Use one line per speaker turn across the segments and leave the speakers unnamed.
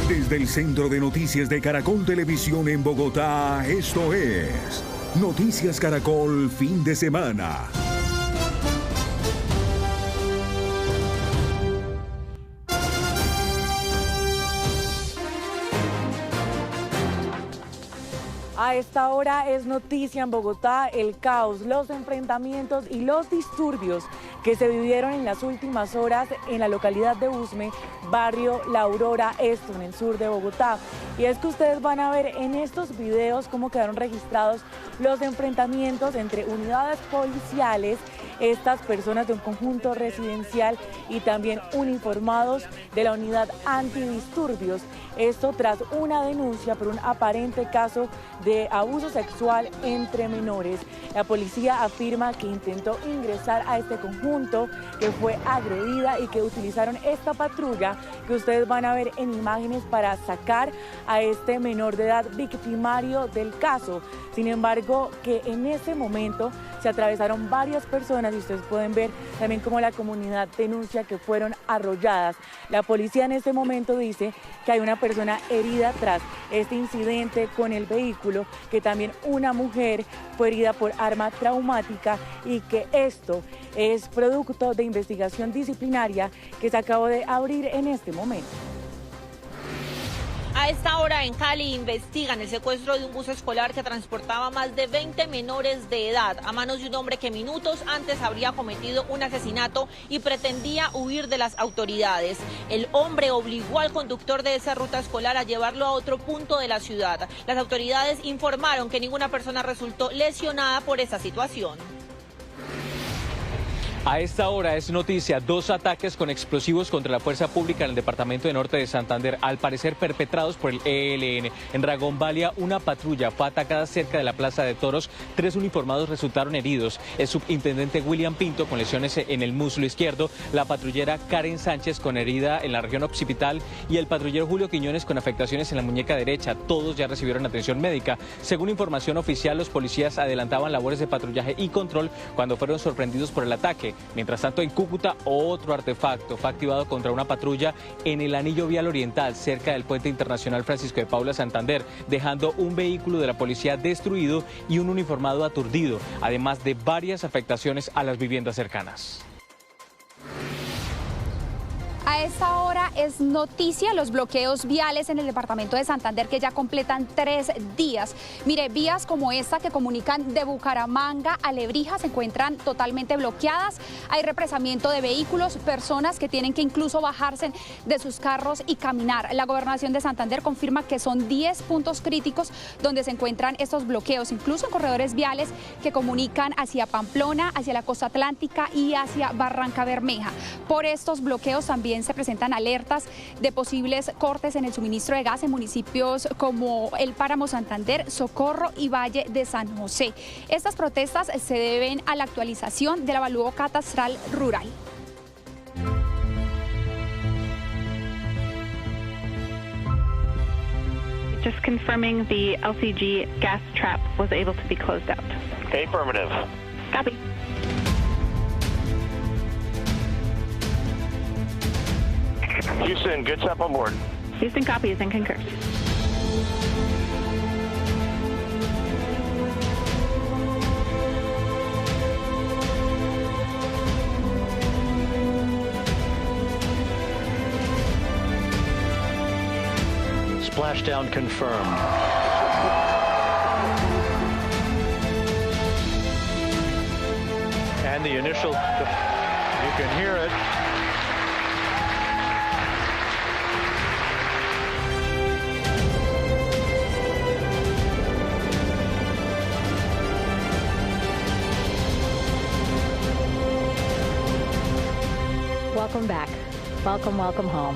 Desde el Centro de Noticias de Caracol Televisión en Bogotá, esto es Noticias Caracol Fin de Semana.
A esta hora es noticia en Bogotá el caos, los enfrentamientos y los disturbios que se vivieron en las últimas horas en la localidad de Usme, barrio La Aurora, esto en el sur de Bogotá. Y es que ustedes van a ver en estos videos cómo quedaron registrados los enfrentamientos entre unidades policiales, estas personas de un conjunto residencial y también uniformados de la unidad antidisturbios. Esto tras una denuncia por un aparente caso de abuso sexual entre menores. La policía afirma que intentó ingresar a este conjunto, que fue agredida y que utilizaron esta patrulla que ustedes van a ver en imágenes para sacar a este menor de edad victimario del caso. Sin embargo, que en ese momento se atravesaron varias personas y ustedes pueden ver también cómo la comunidad denuncia que fueron arrolladas. La policía en este momento dice que hay una persona herida tras este incidente con el vehículo, que también una mujer fue herida por arma traumática y que esto es producto de investigación disciplinaria que se acabó de abrir en este momento.
A esta hora en Cali investigan el secuestro de un bus escolar que transportaba más de 20 menores de edad a manos de un hombre que minutos antes habría cometido un asesinato y pretendía huir de las autoridades. El hombre obligó al conductor de esa ruta escolar a llevarlo a otro punto de la ciudad. Las autoridades informaron que ninguna persona resultó lesionada por esa situación.
A esta hora es noticia, 2 ataques con explosivos contra la fuerza pública en el departamento de Norte de Santander, al parecer perpetrados por el ELN. En Ragonvalia, una patrulla fue atacada cerca de la Plaza de Toros. 3 uniformados resultaron heridos. El subintendente William Pinto con lesiones en el muslo izquierdo, la patrullera Karen Sánchez con herida en la región occipital y el patrullero Julio Quiñones con afectaciones en la muñeca derecha. Todos ya recibieron atención médica. Según información oficial, los policías adelantaban labores de patrullaje y control cuando fueron sorprendidos por el ataque. Mientras tanto, en Cúcuta, otro artefacto fue activado contra una patrulla en el anillo vial oriental, cerca del puente internacional Francisco de Paula Santander, dejando un vehículo de la policía destruido y un uniformado aturdido, además de varias afectaciones a las viviendas cercanas.
A esta hora es noticia los bloqueos viales en el departamento de Santander que ya completan 3 días. Mire, vías como esta que comunican de Bucaramanga a Lebrija se encuentran totalmente bloqueadas. Hay represamiento de vehículos, personas que tienen que incluso bajarse de sus carros y caminar. La Gobernación de Santander confirma que son 10 puntos críticos donde se encuentran estos bloqueos, incluso en corredores viales que comunican hacia Pamplona, hacia la costa atlántica y hacia Barranca Bermeja. Por estos bloqueos también se presentan alertas de posibles cortes en el suministro de gas en municipios como El Páramo Santander, Socorro y Valle de San José. Estas protestas se deben a la actualización del avalúo catastral rural.
Just confirming the LCG gas trap was able to be closed out.
Okay, affirmative.
Copy.
Houston, good step on board.
Houston copies and concurs.
Splashdown confirmed. And the initial, you can hear it.
Welcome back. Welcome, welcome home.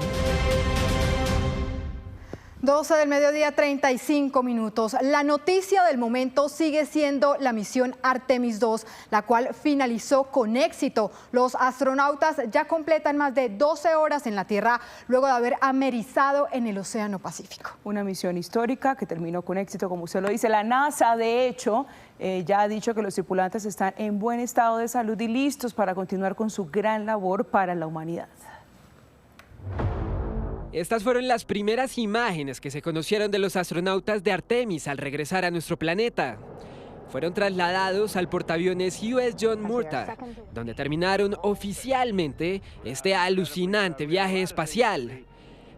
12 del mediodía, 35 minutos. La noticia del momento sigue siendo la misión Artemis 2, la cual finalizó con éxito. Los astronautas ya completan más de 12 horas en la Tierra luego de haber amerizado en el Océano Pacífico.
Una misión histórica que terminó con éxito, como usted lo dice. La NASA, de hecho, ya ha dicho que los tripulantes están en buen estado de salud y listos para continuar con su gran labor para la humanidad.
Estas fueron las primeras imágenes que se conocieron de los astronautas de Artemis al regresar a nuestro planeta. Fueron trasladados al portaaviones US John Murtagh, donde terminaron oficialmente este alucinante viaje espacial.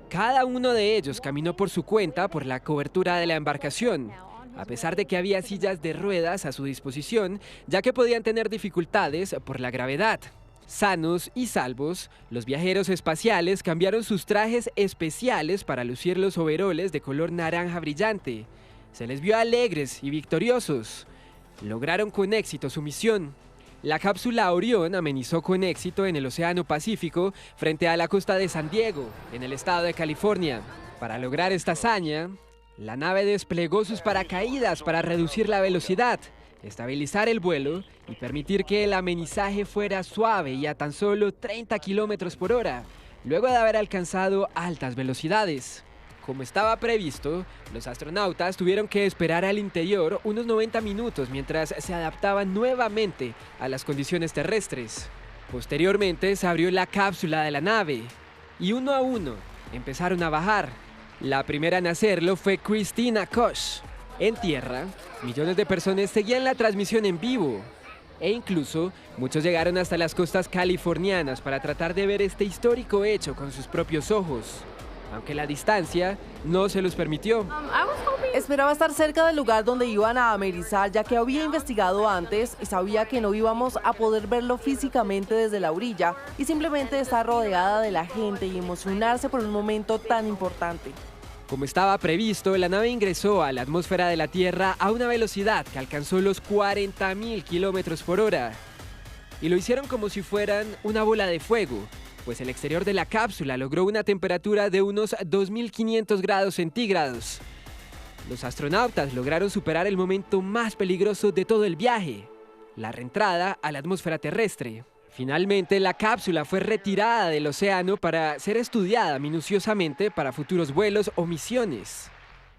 Cada uno de ellos caminó por su cuenta por la cobertura de la embarcación, a pesar de que había sillas de ruedas a su disposición, ya que podían tener dificultades por la gravedad. Sanos y salvos, los viajeros espaciales cambiaron sus trajes especiales para lucir los overoles de color naranja brillante. Se les vio alegres y victoriosos. Lograron con éxito su misión. La cápsula Orión amenizó con éxito en el Océano Pacífico frente a la costa de San Diego, en el estado de California. Para lograr esta hazaña, la nave desplegó sus paracaídas para reducir la velocidad, estabilizar el vuelo y permitir que el amenizaje fuera suave y a tan solo 30 kilómetros por hora, luego de haber alcanzado altas velocidades. Como estaba previsto, los astronautas tuvieron que esperar al interior unos 90 minutos mientras se adaptaban nuevamente a las condiciones terrestres. Posteriormente se abrió la cápsula de la nave y uno a uno empezaron a bajar. La primera en hacerlo fue Christina Koch. En tierra, millones de personas seguían la transmisión en vivo e incluso muchos llegaron hasta las costas californianas para tratar de ver este histórico hecho con sus propios ojos, aunque la distancia no se los permitió.
Esperaba estar cerca del lugar donde iban a amerizar, ya que había investigado antes y sabía que no íbamos a poder verlo físicamente desde la orilla y simplemente estar rodeada de la gente y emocionarse por un momento tan importante.
Como estaba previsto, la nave ingresó a la atmósfera de la Tierra a una velocidad que alcanzó los 40.000 kilómetros por hora. Y lo hicieron como si fueran una bola de fuego, pues el exterior de la cápsula logró una temperatura de unos 2.500 grados centígrados. Los astronautas lograron superar el momento más peligroso de todo el viaje, la reentrada a la atmósfera terrestre. Finalmente, la cápsula fue retirada del océano para ser estudiada minuciosamente para futuros vuelos o misiones.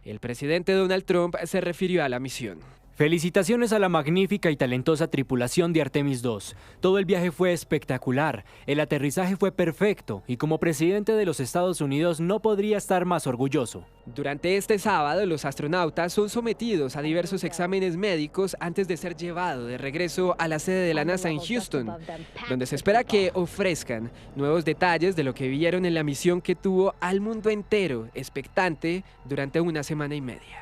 El presidente Donald Trump se refirió a la misión.
Felicitaciones a la magnífica y talentosa tripulación de Artemis 2. Todo el viaje fue espectacular, el aterrizaje fue perfecto y como presidente de los Estados Unidos no podría estar más orgulloso.
Durante este sábado, los astronautas son sometidos a diversos exámenes médicos antes de ser llevados de regreso a la sede de la NASA en Houston, donde se espera que ofrezcan nuevos detalles de lo que vivieron en la misión que tuvo al mundo entero expectante durante una semana y media.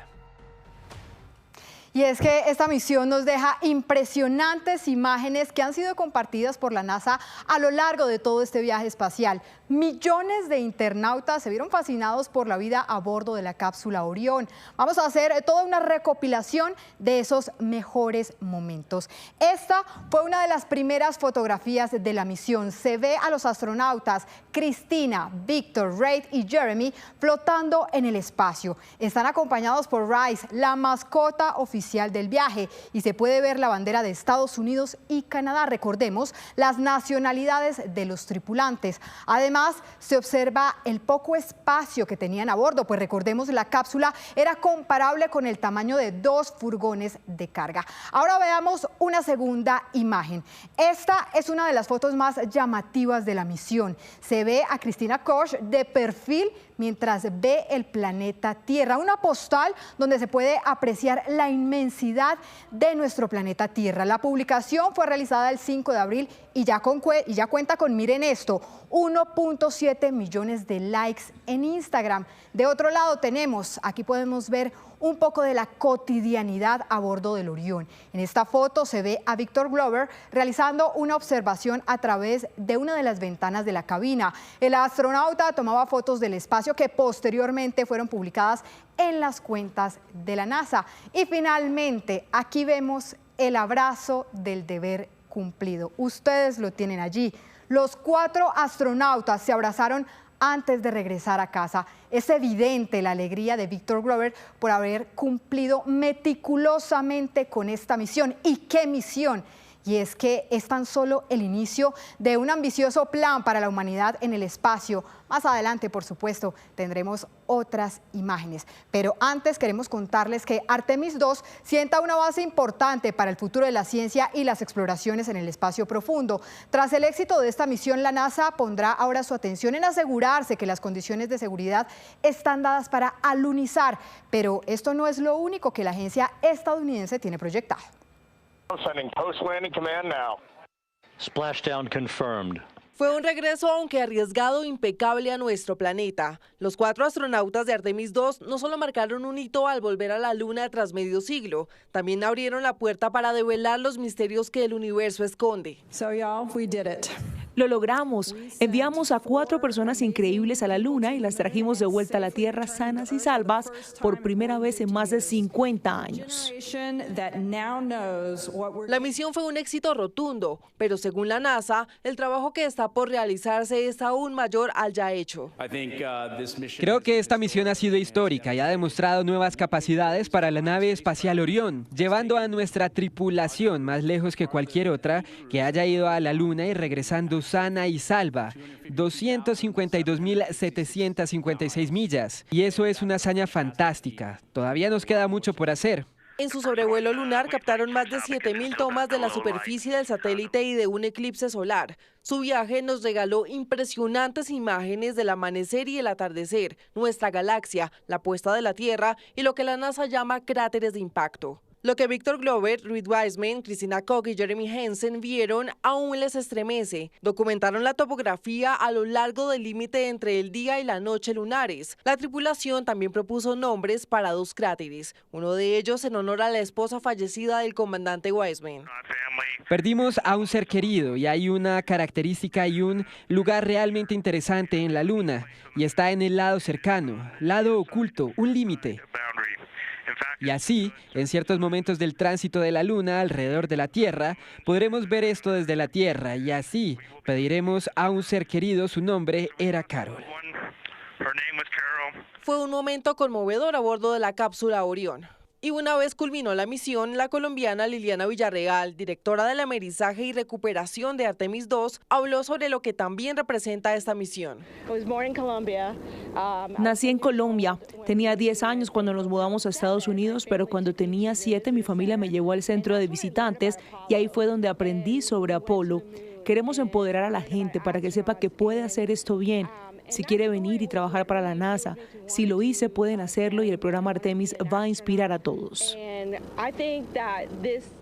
Y es que esta misión nos deja impresionantes imágenes que han sido compartidas por la NASA a lo largo de todo este viaje espacial. Millones de internautas se vieron fascinados por la vida a bordo de la cápsula Orión. Vamos a hacer toda una recopilación de esos mejores momentos. Esta fue una de las primeras fotografías de la misión. Se ve a los astronautas Christina, Victor, Reid y Jeremy flotando en el espacio. Están acompañados por Rice, la mascota oficial del viaje, y se puede ver la bandera de Estados Unidos y Canadá. Recordemos las nacionalidades de los tripulantes. Además, se observa el poco espacio que tenían a bordo, pues recordemos la cápsula era comparable con el tamaño de 2 furgones de carga. Ahora veamos una segunda imagen. Esta es una de las fotos más llamativas de la misión. Se ve a Christina Koch de perfil mientras ve el planeta Tierra, una postal donde se puede apreciar la inmensidad de nuestro planeta Tierra. La publicación fue realizada el 5 de abril y ya cuenta con, miren esto, 1.7 millones de likes en Instagram. De otro lado aquí podemos ver un poco de la cotidianidad a bordo del Orión. En esta foto se ve a Victor Glover realizando una observación a través de una de las ventanas de la cabina. El astronauta tomaba fotos del espacio que posteriormente fueron publicadas en las cuentas de la NASA. Y finalmente, aquí vemos el abrazo del deber cumplido. Ustedes lo tienen allí. Los 4 astronautas se abrazaron antes de regresar a casa. Es evidente la alegría de Victor Glover por haber cumplido meticulosamente con esta misión. ¿Y qué misión? y es que es tan solo el inicio de un ambicioso plan para la humanidad en el espacio. Más adelante, por supuesto, tendremos otras imágenes. Pero antes queremos contarles que Artemis II sienta una base importante para el futuro de la ciencia y las exploraciones en el espacio profundo. Tras el éxito de esta misión, la NASA pondrá ahora su atención en asegurarse que las condiciones de seguridad están dadas para alunizar. Pero esto no es lo único que la agencia estadounidense tiene proyectado.
Sending post-landing command now. Splashdown confirmed.
Fue un regreso, aunque arriesgado, impecable a nuestro planeta. Los 4 astronautas de Artemis II no solo marcaron un hito al volver a la Luna tras medio siglo, también abrieron la puerta para develar los misterios que el universo esconde.
Lo logramos. Enviamos a 4 personas increíbles a la Luna y las trajimos de vuelta a la Tierra sanas y salvas por primera vez en más de 50 años.
La misión fue un éxito rotundo, pero según la NASA, el trabajo que está por realizarse es aún mayor al ya hecho.
Creo que esta misión ha sido histórica y ha demostrado nuevas capacidades para la nave espacial Orión, llevando a nuestra tripulación más lejos que cualquier otra que haya ido a la Luna y regresando sana y salva, 252.756 millas. Y eso es una hazaña fantástica. Todavía nos queda mucho por hacer.
En su sobrevuelo lunar captaron más de 7.000 tomas de la superficie del satélite y de un eclipse solar. Su viaje nos regaló impresionantes imágenes del amanecer y el atardecer, nuestra galaxia, la puesta de la Tierra y lo que la NASA llama cráteres de impacto. Lo que Victor Glover, Reed Wiseman, Christina Koch y Jeremy Hansen vieron aún les estremece. Documentaron la topografía a lo largo del límite entre el día y la noche lunares. La tripulación también propuso nombres para 2 cráteres, uno de ellos en honor a la esposa fallecida del comandante Wiseman.
Perdimos a un ser querido y hay una característica y un lugar realmente interesante en la Luna, y está en el lado cercano, lado oculto, un límite. Y así, en ciertos momentos del tránsito de la Luna alrededor de la Tierra, podremos ver esto desde la Tierra y así pediremos a un ser querido, su nombre era Carol.
Fue un momento conmovedor a bordo de la cápsula Orión. Y una vez culminó la misión, la colombiana Liliana Villarreal, directora del amerizaje y recuperación de Artemis II, habló sobre lo que también representa esta misión.
Nací en Colombia. Tenía 10 años cuando nos mudamos a Estados Unidos, pero cuando tenía 7 mi familia me llevó al centro de visitantes y ahí fue donde aprendí sobre Apolo. Queremos empoderar a la gente para que sepa que puede hacer esto bien. Si quiere venir y trabajar para la NASA, si lo hice, pueden hacerlo y el programa Artemis va a inspirar a todos.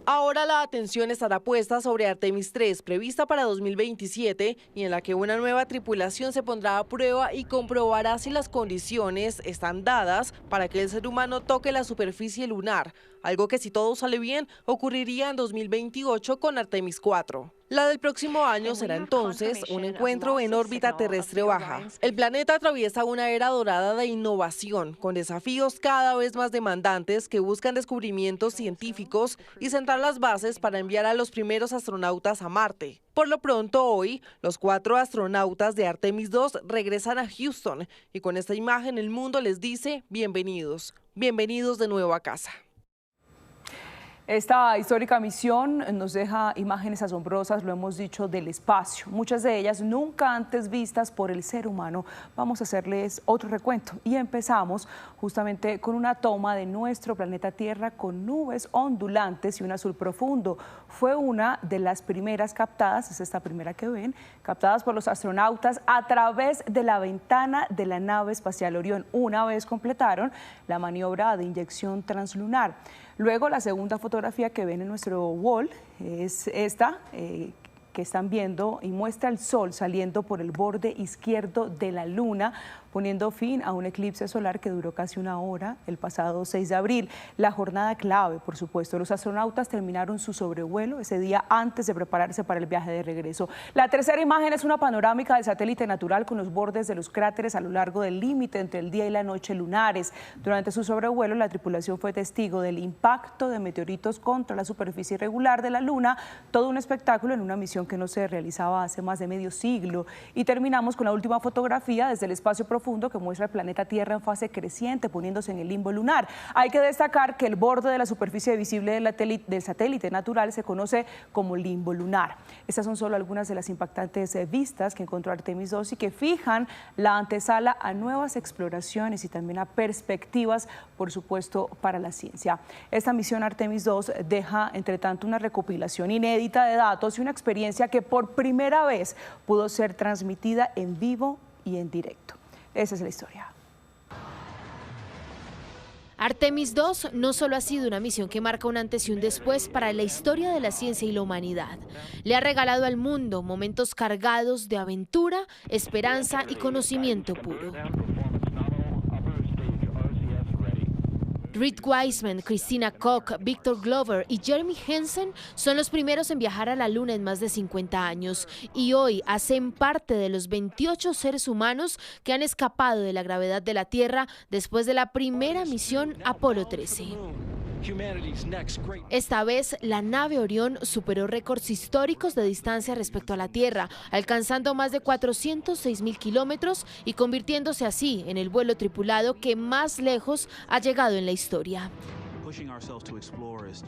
Ahora la atención estará puesta sobre Artemis III, prevista para 2027, y en la que una nueva tripulación se pondrá a prueba y comprobará si las condiciones están dadas para que el ser humano toque la superficie lunar, algo que si todo sale bien ocurriría en 2028 con Artemis IV. La del próximo año será entonces un encuentro en órbita terrestre baja. El planeta atraviesa una era dorada de innovación, con desafíos cada vez más demandantes que buscan descubrimientos científicos y sentar las bases para enviar a los primeros astronautas a Marte. Por lo pronto hoy, los 4 astronautas de Artemis II regresan a Houston y con esta imagen el mundo les dice bienvenidos, bienvenidos de nuevo a casa.
Esta histórica misión nos deja imágenes asombrosas, lo hemos dicho, del espacio, muchas de ellas nunca antes vistas por el ser humano. Vamos a hacerles otro recuento y empezamos justamente con una toma de nuestro planeta Tierra con nubes ondulantes y un azul profundo. Fue una de las primeras captadas, es esta primera que ven, captadas por los astronautas a través de la ventana de la nave espacial Orión, una vez completaron la maniobra de inyección translunar. Luego la segunda fotografía que ven en nuestro wall es esta que están viendo y muestra el sol saliendo por el borde izquierdo de la Luna, poniendo fin a un eclipse solar que duró casi una hora el pasado 6 de abril. La jornada clave, por supuesto. Los astronautas terminaron su sobrevuelo ese día antes de prepararse para el viaje de regreso. La tercera imagen es una panorámica del satélite natural con los bordes de los cráteres a lo largo del límite entre el día y la noche lunares. Durante su sobrevuelo, la tripulación fue testigo del impacto de meteoritos contra la superficie irregular de la Luna, todo un espectáculo en una misión misión que no se realizaba hace más de medio siglo. Y terminamos con la última fotografía desde el espacio profundo que muestra el planeta Tierra en fase creciente, poniéndose en el limbo lunar. Hay que destacar que el borde de la superficie visible del satélite natural se conoce como limbo lunar. Estas son solo algunas de las impactantes vistas que encontró Artemis 2 y que fijan la antesala a nuevas exploraciones y también a perspectivas, por supuesto, para la ciencia. Esta misión Artemis 2 deja, entre tanto, una recopilación inédita de datos y una experiencia que por primera vez pudo ser transmitida en vivo y en directo. Esa es la historia.
Artemis 2 no solo ha sido una misión que marca un antes y un después para la historia de la ciencia y la humanidad. Le ha regalado al mundo momentos cargados de aventura, esperanza y conocimiento puro. Reed Wiseman, Christina Koch, Victor Glover y Jeremy Hansen son los primeros en viajar a la Luna en más de 50 años y hoy hacen parte de los 28 seres humanos que han escapado de la gravedad de la Tierra después de la primera misión Apolo 13. Esta vez, la nave Orión superó récords históricos de distancia respecto a la Tierra, alcanzando más de 406.000 kilómetros y convirtiéndose así en el vuelo tripulado que más lejos ha llegado en la historia.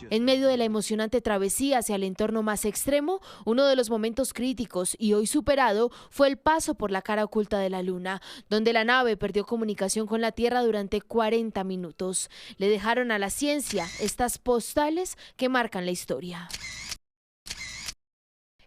En medio de la emocionante travesía hacia el entorno más extremo, uno de los momentos críticos y hoy superado fue el paso por la cara oculta de la Luna, donde la nave perdió comunicación con la Tierra durante 40 minutos. Le dejaron a la ciencia estas postales que marcan la historia.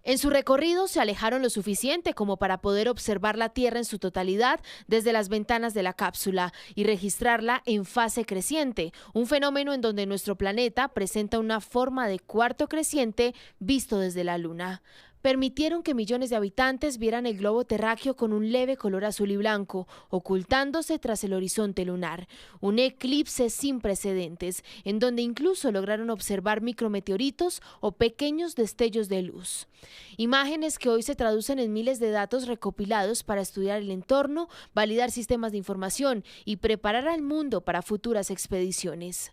En su recorrido se alejaron lo suficiente como para poder observar la Tierra en su totalidad desde las ventanas de la cápsula y registrarla en fase creciente, un fenómeno en donde nuestro planeta presenta una forma de cuarto creciente visto desde la Luna. Permitieron que millones de habitantes vieran el globo terráqueo con un leve color azul y blanco, ocultándose tras el horizonte lunar. Un eclipse sin precedentes, en donde incluso lograron observar micrometeoritos o pequeños destellos de luz. Imágenes que hoy se traducen en miles de datos recopilados para estudiar el entorno, validar sistemas de información y preparar al mundo para futuras expediciones.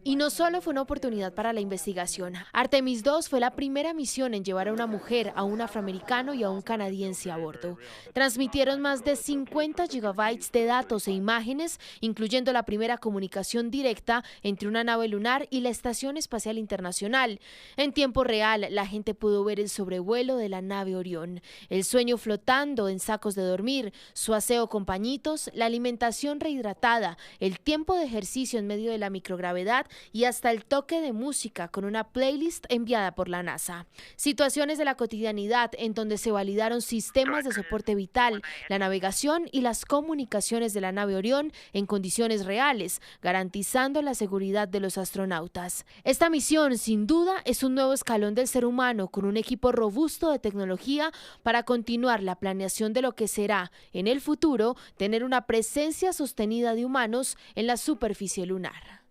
Y no solo fue una oportunidad para la investigación. Artemis 2 fue la primera misión en llevar a una mujer, a un afroamericano y a un canadiense a bordo. Transmitieron más de 50 gigabytes de datos e imágenes, incluyendo la primera comunicación directa entre una nave lunar y la Estación Espacial Internacional. En tiempo real, la gente pudo ver el sobrevuelo de la nave Orión, el sueño flotando en sacos de dormir, su aseo con pañitos, la alimentación rehidratada, el tiempo de ejercicio en medio de la microgravedad y hasta el toque de música con una playlist enviada por la NASA. Situaciones de la cotidianidad en donde se validaron sistemas de soporte vital, la navegación y las comunicaciones de la nave Orión en condiciones reales, garantizando la seguridad de los astronautas. Esta misión, sin duda, es un nuevo escalón del ser humano con un equipo robusto de tecnología para continuar la planeación de lo que será, en el futuro, tener una presencia sostenida de humanos en la superficie lunar.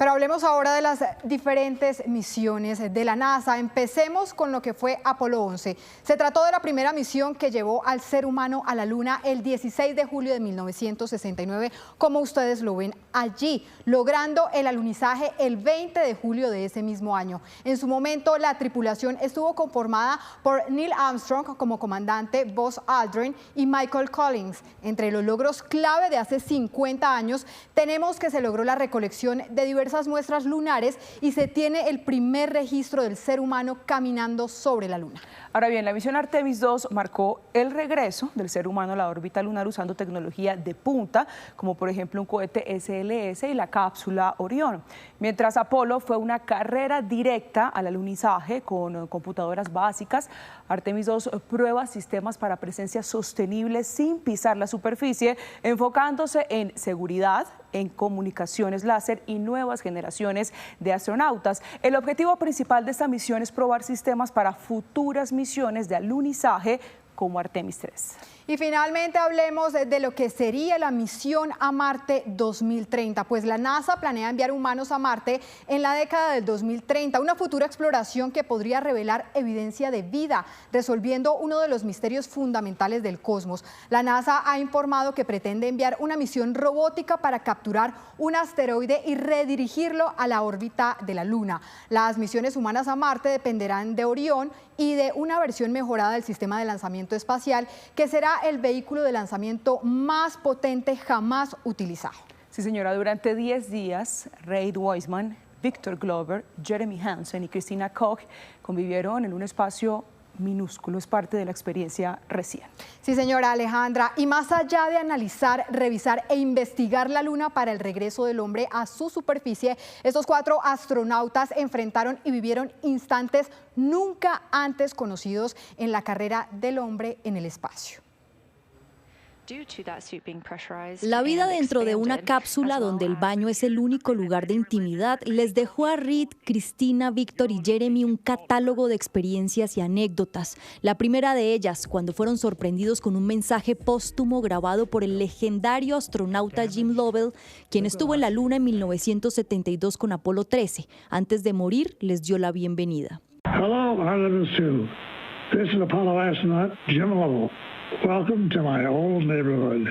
Pero hablemos ahora de las diferentes misiones de la NASA. Empecemos con lo que fue Apolo 11. Se trató de la primera misión que llevó al ser humano a la Luna el 16 de julio de 1969, como ustedes lo ven allí, logrando el alunizaje el 20 de julio de ese mismo año. En su momento, la tripulación estuvo conformada por Neil Armstrong como comandante, Buzz Aldrin y Michael Collins. Entre los logros clave de hace 50 años, tenemos que se logró la recolección de diversas muestras lunares y se tiene el primer registro del ser humano caminando sobre la Luna.
Ahora bien, la misión Artemis 2 marcó el regreso del ser humano a la órbita lunar usando tecnología de punta, como por ejemplo un cohete SLS y la cápsula Orión. Mientras Apolo fue una carrera directa al alunizaje con computadoras básicas, Artemis 2 prueba sistemas para presencia sostenible sin pisar la superficie, enfocándose en seguridad, en comunicaciones láser y nuevas generaciones de astronautas. El objetivo principal de esta misión es probar sistemas para futuras misiones de alunizaje como Artemis 3.
Y finalmente hablemos de lo que sería la misión a Marte 2030, pues la NASA planea enviar humanos a Marte en la década del 2030, una futura exploración que podría revelar evidencia de vida, resolviendo uno de los misterios fundamentales del cosmos. La NASA ha informado que pretende enviar una misión robótica para capturar un asteroide y redirigirlo a la órbita de la Luna. Las misiones humanas a Marte dependerán de Orión y de una versión mejorada del sistema de lanzamiento espacial, que será el vehículo de lanzamiento más potente jamás utilizado.
Sí, señora, durante 10 días, Reid Wiseman, Victor Glover, Jeremy Hansen y Christina Koch convivieron en un espacio minúsculo. Es parte de la experiencia recién.
Sí, señora Alejandra, y más allá de analizar, revisar e investigar la Luna para el regreso del hombre a su superficie, estos 4 astronautas enfrentaron y vivieron instantes nunca antes conocidos en la carrera del hombre en el espacio.
La vida dentro de una cápsula donde el baño es el único lugar de intimidad les dejó a Reid, Christina, Victor y Jeremy un catálogo de experiencias y anécdotas. La primera de ellas, cuando fueron sorprendidos con un mensaje póstumo grabado por el legendario astronauta Jim Lovell, quien estuvo en la Luna en 1972 con Apolo 13. Antes de morir, les dio la bienvenida.
Hello, my name is Sue. This is Apollo astronaut Jim Lovell. Welcome to my old neighborhood.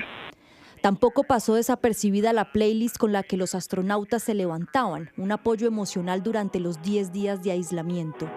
Tampoco pasó desapercibida la playlist con la que los astronautas se levantaban, un apoyo emocional durante los 10 días de aislamiento.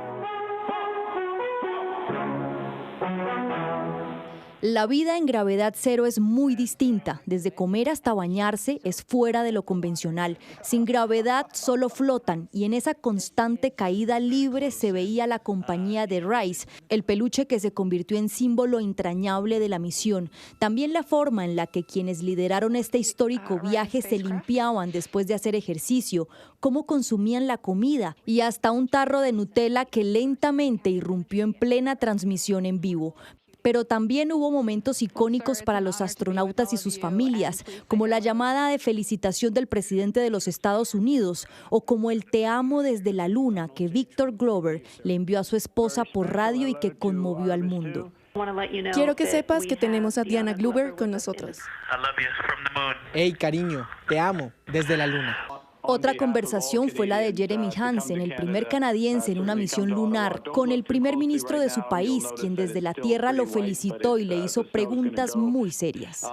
La vida en gravedad cero es muy distinta. Desde comer hasta bañarse es fuera de lo convencional. Sin gravedad solo flotan y en esa constante caída libre se veía la compañía de Rice, el peluche que se convirtió en símbolo entrañable de la misión. También la forma en la que quienes lideraron este histórico viaje se limpiaban después de hacer ejercicio, cómo consumían la comida y hasta un tarro de Nutella que lentamente irrumpió en plena transmisión en vivo. Pero también hubo momentos icónicos para los astronautas y sus familias, como la llamada de felicitación del presidente de los Estados Unidos o como el "Te amo desde la Luna" que Victor Glover le envió a su esposa por radio y que conmovió al mundo.
Quiero que sepas que tenemos a Diana Glover con nosotros.
Hey, cariño, te amo desde la Luna.
Otra conversación fue la de Jeremy Hansen, el primer canadiense en una misión lunar, con el primer ministro de su país, quien desde la Tierra lo felicitó y le hizo preguntas muy serias.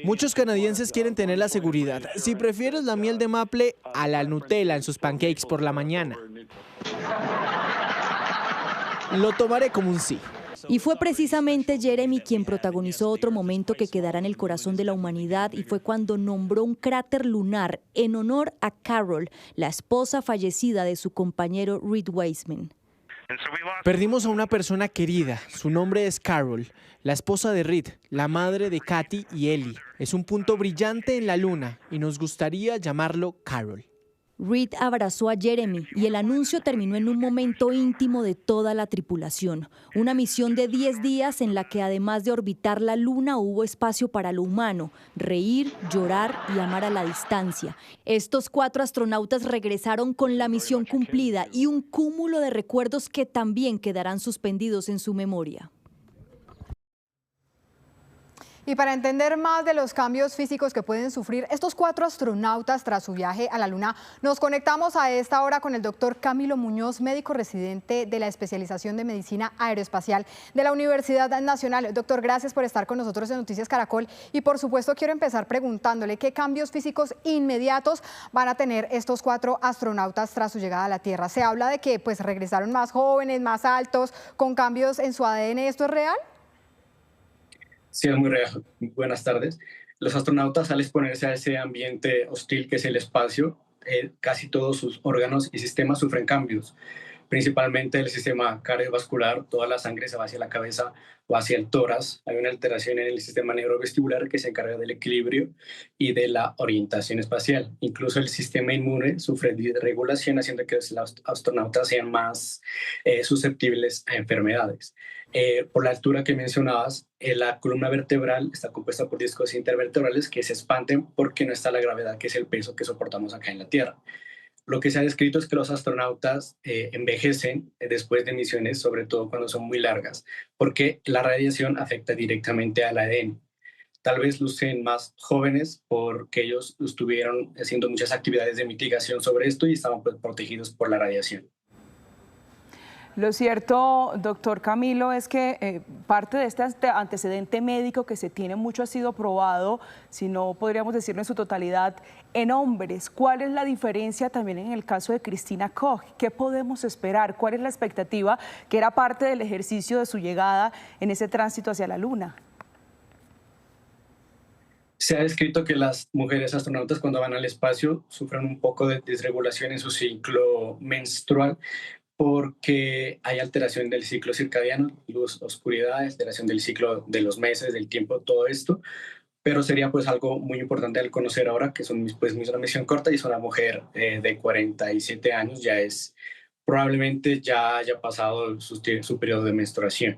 Muchos canadienses quieren tener la seguridad. Si prefieres la miel de maple a la Nutella en sus pancakes por la mañana. Lo tomaré como un sí.
Y fue precisamente Jeremy quien protagonizó otro momento que quedará en el corazón de la humanidad, y fue cuando nombró un cráter lunar en honor a Carol, la esposa fallecida de su compañero Reid Wiseman.
Perdimos a una persona querida. Su nombre es Carol, la esposa de Reid, la madre de Katy y Ellie. Es un punto brillante en la Luna y nos gustaría llamarlo Carol.
Reid abrazó a Jeremy y el anuncio terminó en un momento íntimo de toda la tripulación. Una misión de 10 días en la que además de orbitar la Luna hubo espacio para lo humano, reír, llorar y amar a la distancia. Estos 4 astronautas regresaron con la misión cumplida y un cúmulo de recuerdos que también quedarán suspendidos en su memoria.
Y para entender más de los cambios físicos que pueden sufrir estos 4 astronautas tras su viaje a la Luna, nos conectamos a esta hora con el doctor Camilo Muñoz, médico residente de la especialización de medicina aeroespacial de la Universidad Nacional. Doctor, gracias por estar con nosotros en Noticias Caracol. Y por supuesto quiero empezar preguntándole qué cambios físicos inmediatos van a tener estos 4 astronautas tras su llegada a la Tierra. Se habla de que pues regresaron más jóvenes, más altos, con cambios en su ADN. ¿Esto es real?
Sí, es muy real. Buenas tardes. Los astronautas, al exponerse a ese ambiente hostil que es el espacio, casi todos sus órganos y sistemas sufren cambios. Principalmente el sistema cardiovascular, toda la sangre se va hacia la cabeza o hacia el tórax. Hay una alteración en el sistema neurovestibular que se encarga del equilibrio y de la orientación espacial. Incluso el sistema inmune sufre disregulación, haciendo que los astronautas sean más susceptibles a enfermedades. Por la altura que mencionabas, la columna vertebral está compuesta por discos intervertebrales que se expanden porque no está la gravedad, que es el peso que soportamos acá en la Tierra. Lo que se ha descrito es que los astronautas envejecen después de misiones, sobre todo cuando son muy largas, porque la radiación afecta directamente al ADN. Tal vez lucen más jóvenes porque ellos estuvieron haciendo muchas actividades de mitigación sobre esto y estaban protegidos por la radiación.
Lo cierto, doctor Camilo, es que parte de este antecedente médico que se tiene mucho ha sido probado, si no podríamos decirlo en su totalidad, en hombres. ¿Cuál es la diferencia también en el caso de Christina Koch? ¿Qué podemos esperar? ¿Cuál es la expectativa que era parte del ejercicio de su llegada en ese tránsito hacia la Luna?
Se ha descrito que las mujeres astronautas cuando van al espacio sufren un poco de desregulación en su ciclo menstrual, porque hay alteración del ciclo circadiano, luz, oscuridad, alteración del ciclo de los meses, del tiempo, todo esto, pero sería pues algo muy importante al conocer ahora, que son pues una misión corta y es una mujer de 47 años, ya es, probablemente ya haya pasado su periodo de menstruación,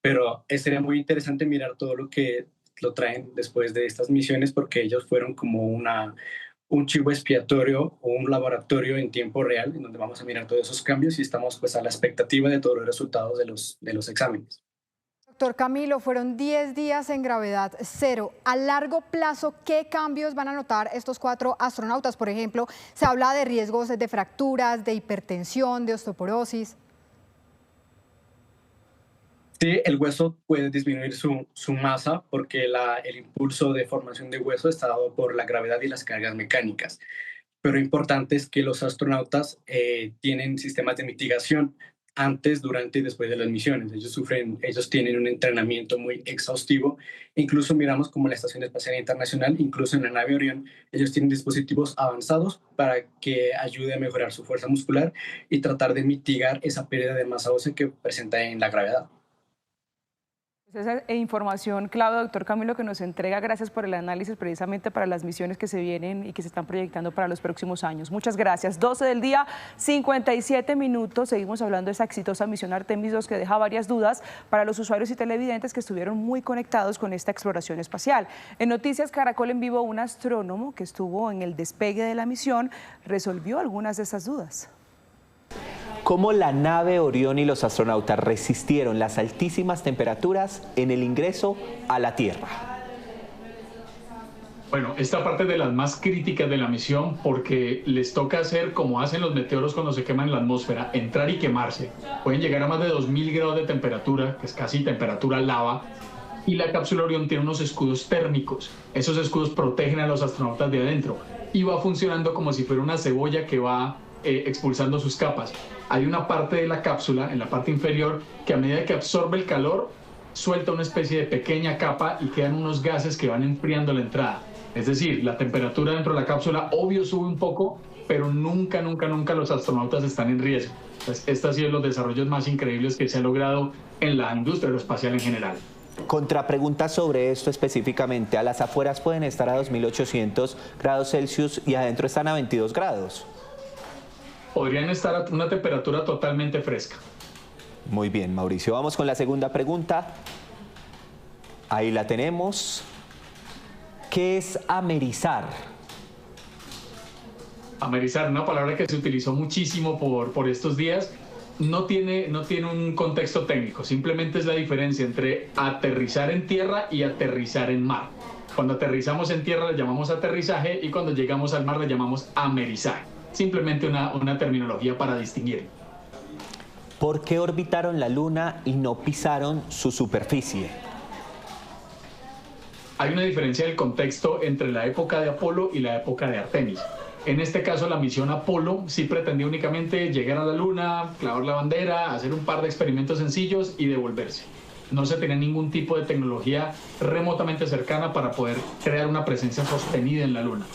pero sería muy interesante mirar todo lo que lo traen después de estas misiones, porque ellos fueron como un chivo expiatorio o un laboratorio en tiempo real en donde vamos a mirar todos esos cambios y estamos pues a la expectativa de todos los resultados de los exámenes.
Doctor Camilo, fueron 10 días en gravedad cero. A largo plazo, ¿qué cambios van a notar estos 4 astronautas? Por ejemplo, se habla de riesgos de fracturas, de hipertensión, de osteoporosis.
Sí, el hueso puede disminuir su masa porque el impulso de formación de hueso está dado por la gravedad y las cargas mecánicas. Pero importante es que los astronautas tienen sistemas de mitigación antes, durante y después de las misiones. Ellos tienen un entrenamiento muy exhaustivo. Incluso miramos como la Estación Espacial Internacional, incluso en la nave Orión, ellos tienen dispositivos avanzados para que ayude a mejorar su fuerza muscular y tratar de mitigar esa pérdida de masa ósea que presenta en la gravedad.
Esa información clave, doctor Camilo, que nos entrega. Gracias por el análisis precisamente para las misiones que se vienen y que se están proyectando para los próximos años. Muchas gracias. 12 del día, 57 minutos. Seguimos hablando de esa exitosa misión Artemis 2 que deja varias dudas para los usuarios y televidentes que estuvieron muy conectados con esta exploración espacial. En Noticias Caracol en Vivo, un astrónomo que estuvo en el despegue de la misión resolvió algunas de esas dudas.
¿Cómo la nave Orión y los astronautas resistieron las altísimas temperaturas en el ingreso a la Tierra?
Bueno, esta parte es de las más críticas de la misión porque les toca hacer como hacen los meteoros cuando se queman en la atmósfera, entrar y quemarse. Pueden llegar a más de 2000 grados de temperatura, que es casi temperatura lava, y la cápsula Orión tiene unos escudos térmicos. Esos escudos protegen a los astronautas de adentro y va funcionando como si fuera una cebolla que va expulsando sus capas. Hay una parte de la cápsula, en la parte inferior, que a medida que absorbe el calor, suelta una especie de pequeña capa y quedan unos gases que van enfriando la entrada. Es decir, la temperatura dentro de la cápsula, obvio, sube un poco, pero nunca los astronautas están en riesgo. Pues este ha sido los desarrollos más increíbles que se han logrado en la industria aeroespacial en general.
Contrapregunta sobre esto específicamente. A las afueras pueden estar a 2800 grados Celsius y adentro están a 22 grados.
Podrían estar a una temperatura totalmente fresca.
Muy bien, Mauricio. Vamos con la segunda pregunta. Ahí la tenemos. ¿Qué es amerizar?
Amerizar, una palabra que se utilizó muchísimo por estos días. No tiene un contexto técnico, simplemente es la diferencia entre aterrizar en tierra y aterrizar en mar. Cuando aterrizamos en tierra le llamamos aterrizaje y cuando llegamos al mar le llamamos amerizaje. Simplemente una terminología para distinguir.
¿Por qué orbitaron la Luna y no pisaron su superficie?
Hay una diferencia del contexto entre la época de Apolo y la época de Artemis. En este caso, la misión Apolo sí pretendía únicamente llegar a la Luna, clavar la bandera, hacer un par de experimentos sencillos y devolverse. No se tenía ningún tipo de tecnología remotamente cercana para poder crear una presencia sostenida en la Luna.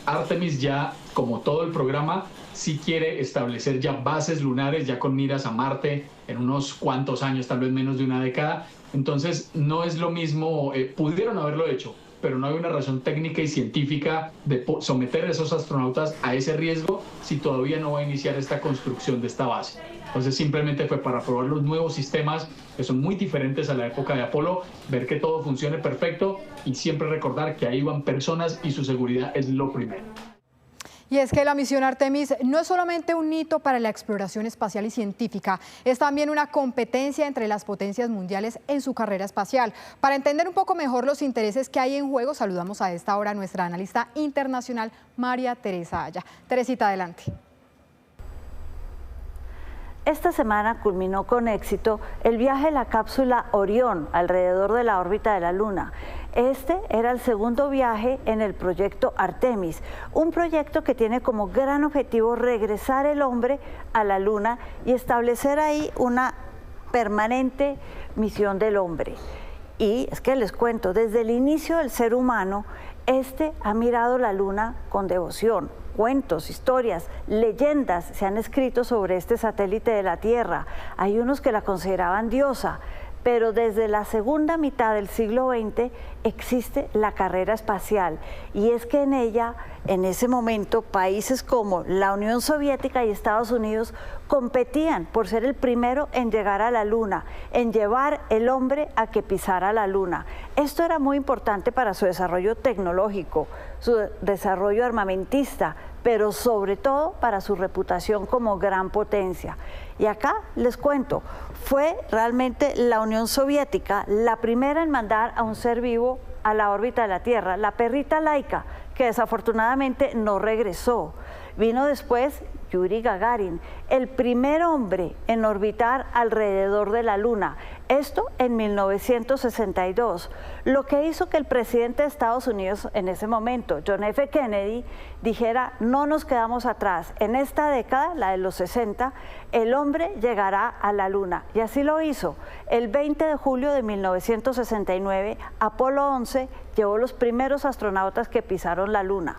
Artemis ya, como todo el programa, sí quiere establecer ya bases lunares, ya con miras a Marte en unos cuantos años, tal vez menos de una década. Entonces, no es lo mismo, pudieron haberlo hecho, pero no hay una razón técnica y científica de someter a esos astronautas a ese riesgo si todavía no va a iniciar esta construcción de esta base. Entonces simplemente fue para probar los nuevos sistemas que son muy diferentes a la época de Apolo, ver que todo funcione perfecto y siempre recordar que ahí van personas y su seguridad es lo primero.
Y es que la misión Artemis no es solamente un hito para la exploración espacial y científica, es también una competencia entre las potencias mundiales en su carrera espacial. Para entender un poco mejor los intereses que hay en juego, saludamos a esta hora a nuestra analista internacional, María Teresa Aya. Teresita, adelante.
Esta semana culminó con éxito el viaje de la cápsula Orión alrededor de la órbita de la Luna. Este era el segundo viaje en el proyecto Artemis, un proyecto que tiene como gran objetivo regresar el hombre a la Luna y establecer ahí una permanente misión del hombre. Y es que les cuento, desde el inicio del ser humano, ha mirado la Luna con devoción. Cuentos, historias, leyendas se han escrito sobre este satélite de la Tierra. Hay unos que la consideraban diosa, pero desde la segunda mitad del siglo XX existe la carrera espacial. Y es que en ella, en ese momento, países como la Unión Soviética y Estados Unidos competían por ser el primero en llegar a la Luna, en llevar el hombre a que pisara la Luna. Esto era muy importante para su desarrollo tecnológico, su desarrollo armamentista, pero sobre todo para su reputación como gran potencia. Y acá les cuento, fue realmente la Unión Soviética la primera en mandar a un ser vivo a la órbita de la Tierra, la perrita Laika, que desafortunadamente no regresó. Vino después Yuri Gagarin, el primer hombre en orbitar alrededor de la Luna, esto en 1962, lo que hizo que el presidente de Estados Unidos en ese momento, John F. Kennedy, dijera: no nos quedamos atrás, en esta década, la de los 60, el hombre llegará a la Luna, y así lo hizo. El 20 de julio de 1969, Apolo 11 llevó los primeros astronautas que pisaron la Luna.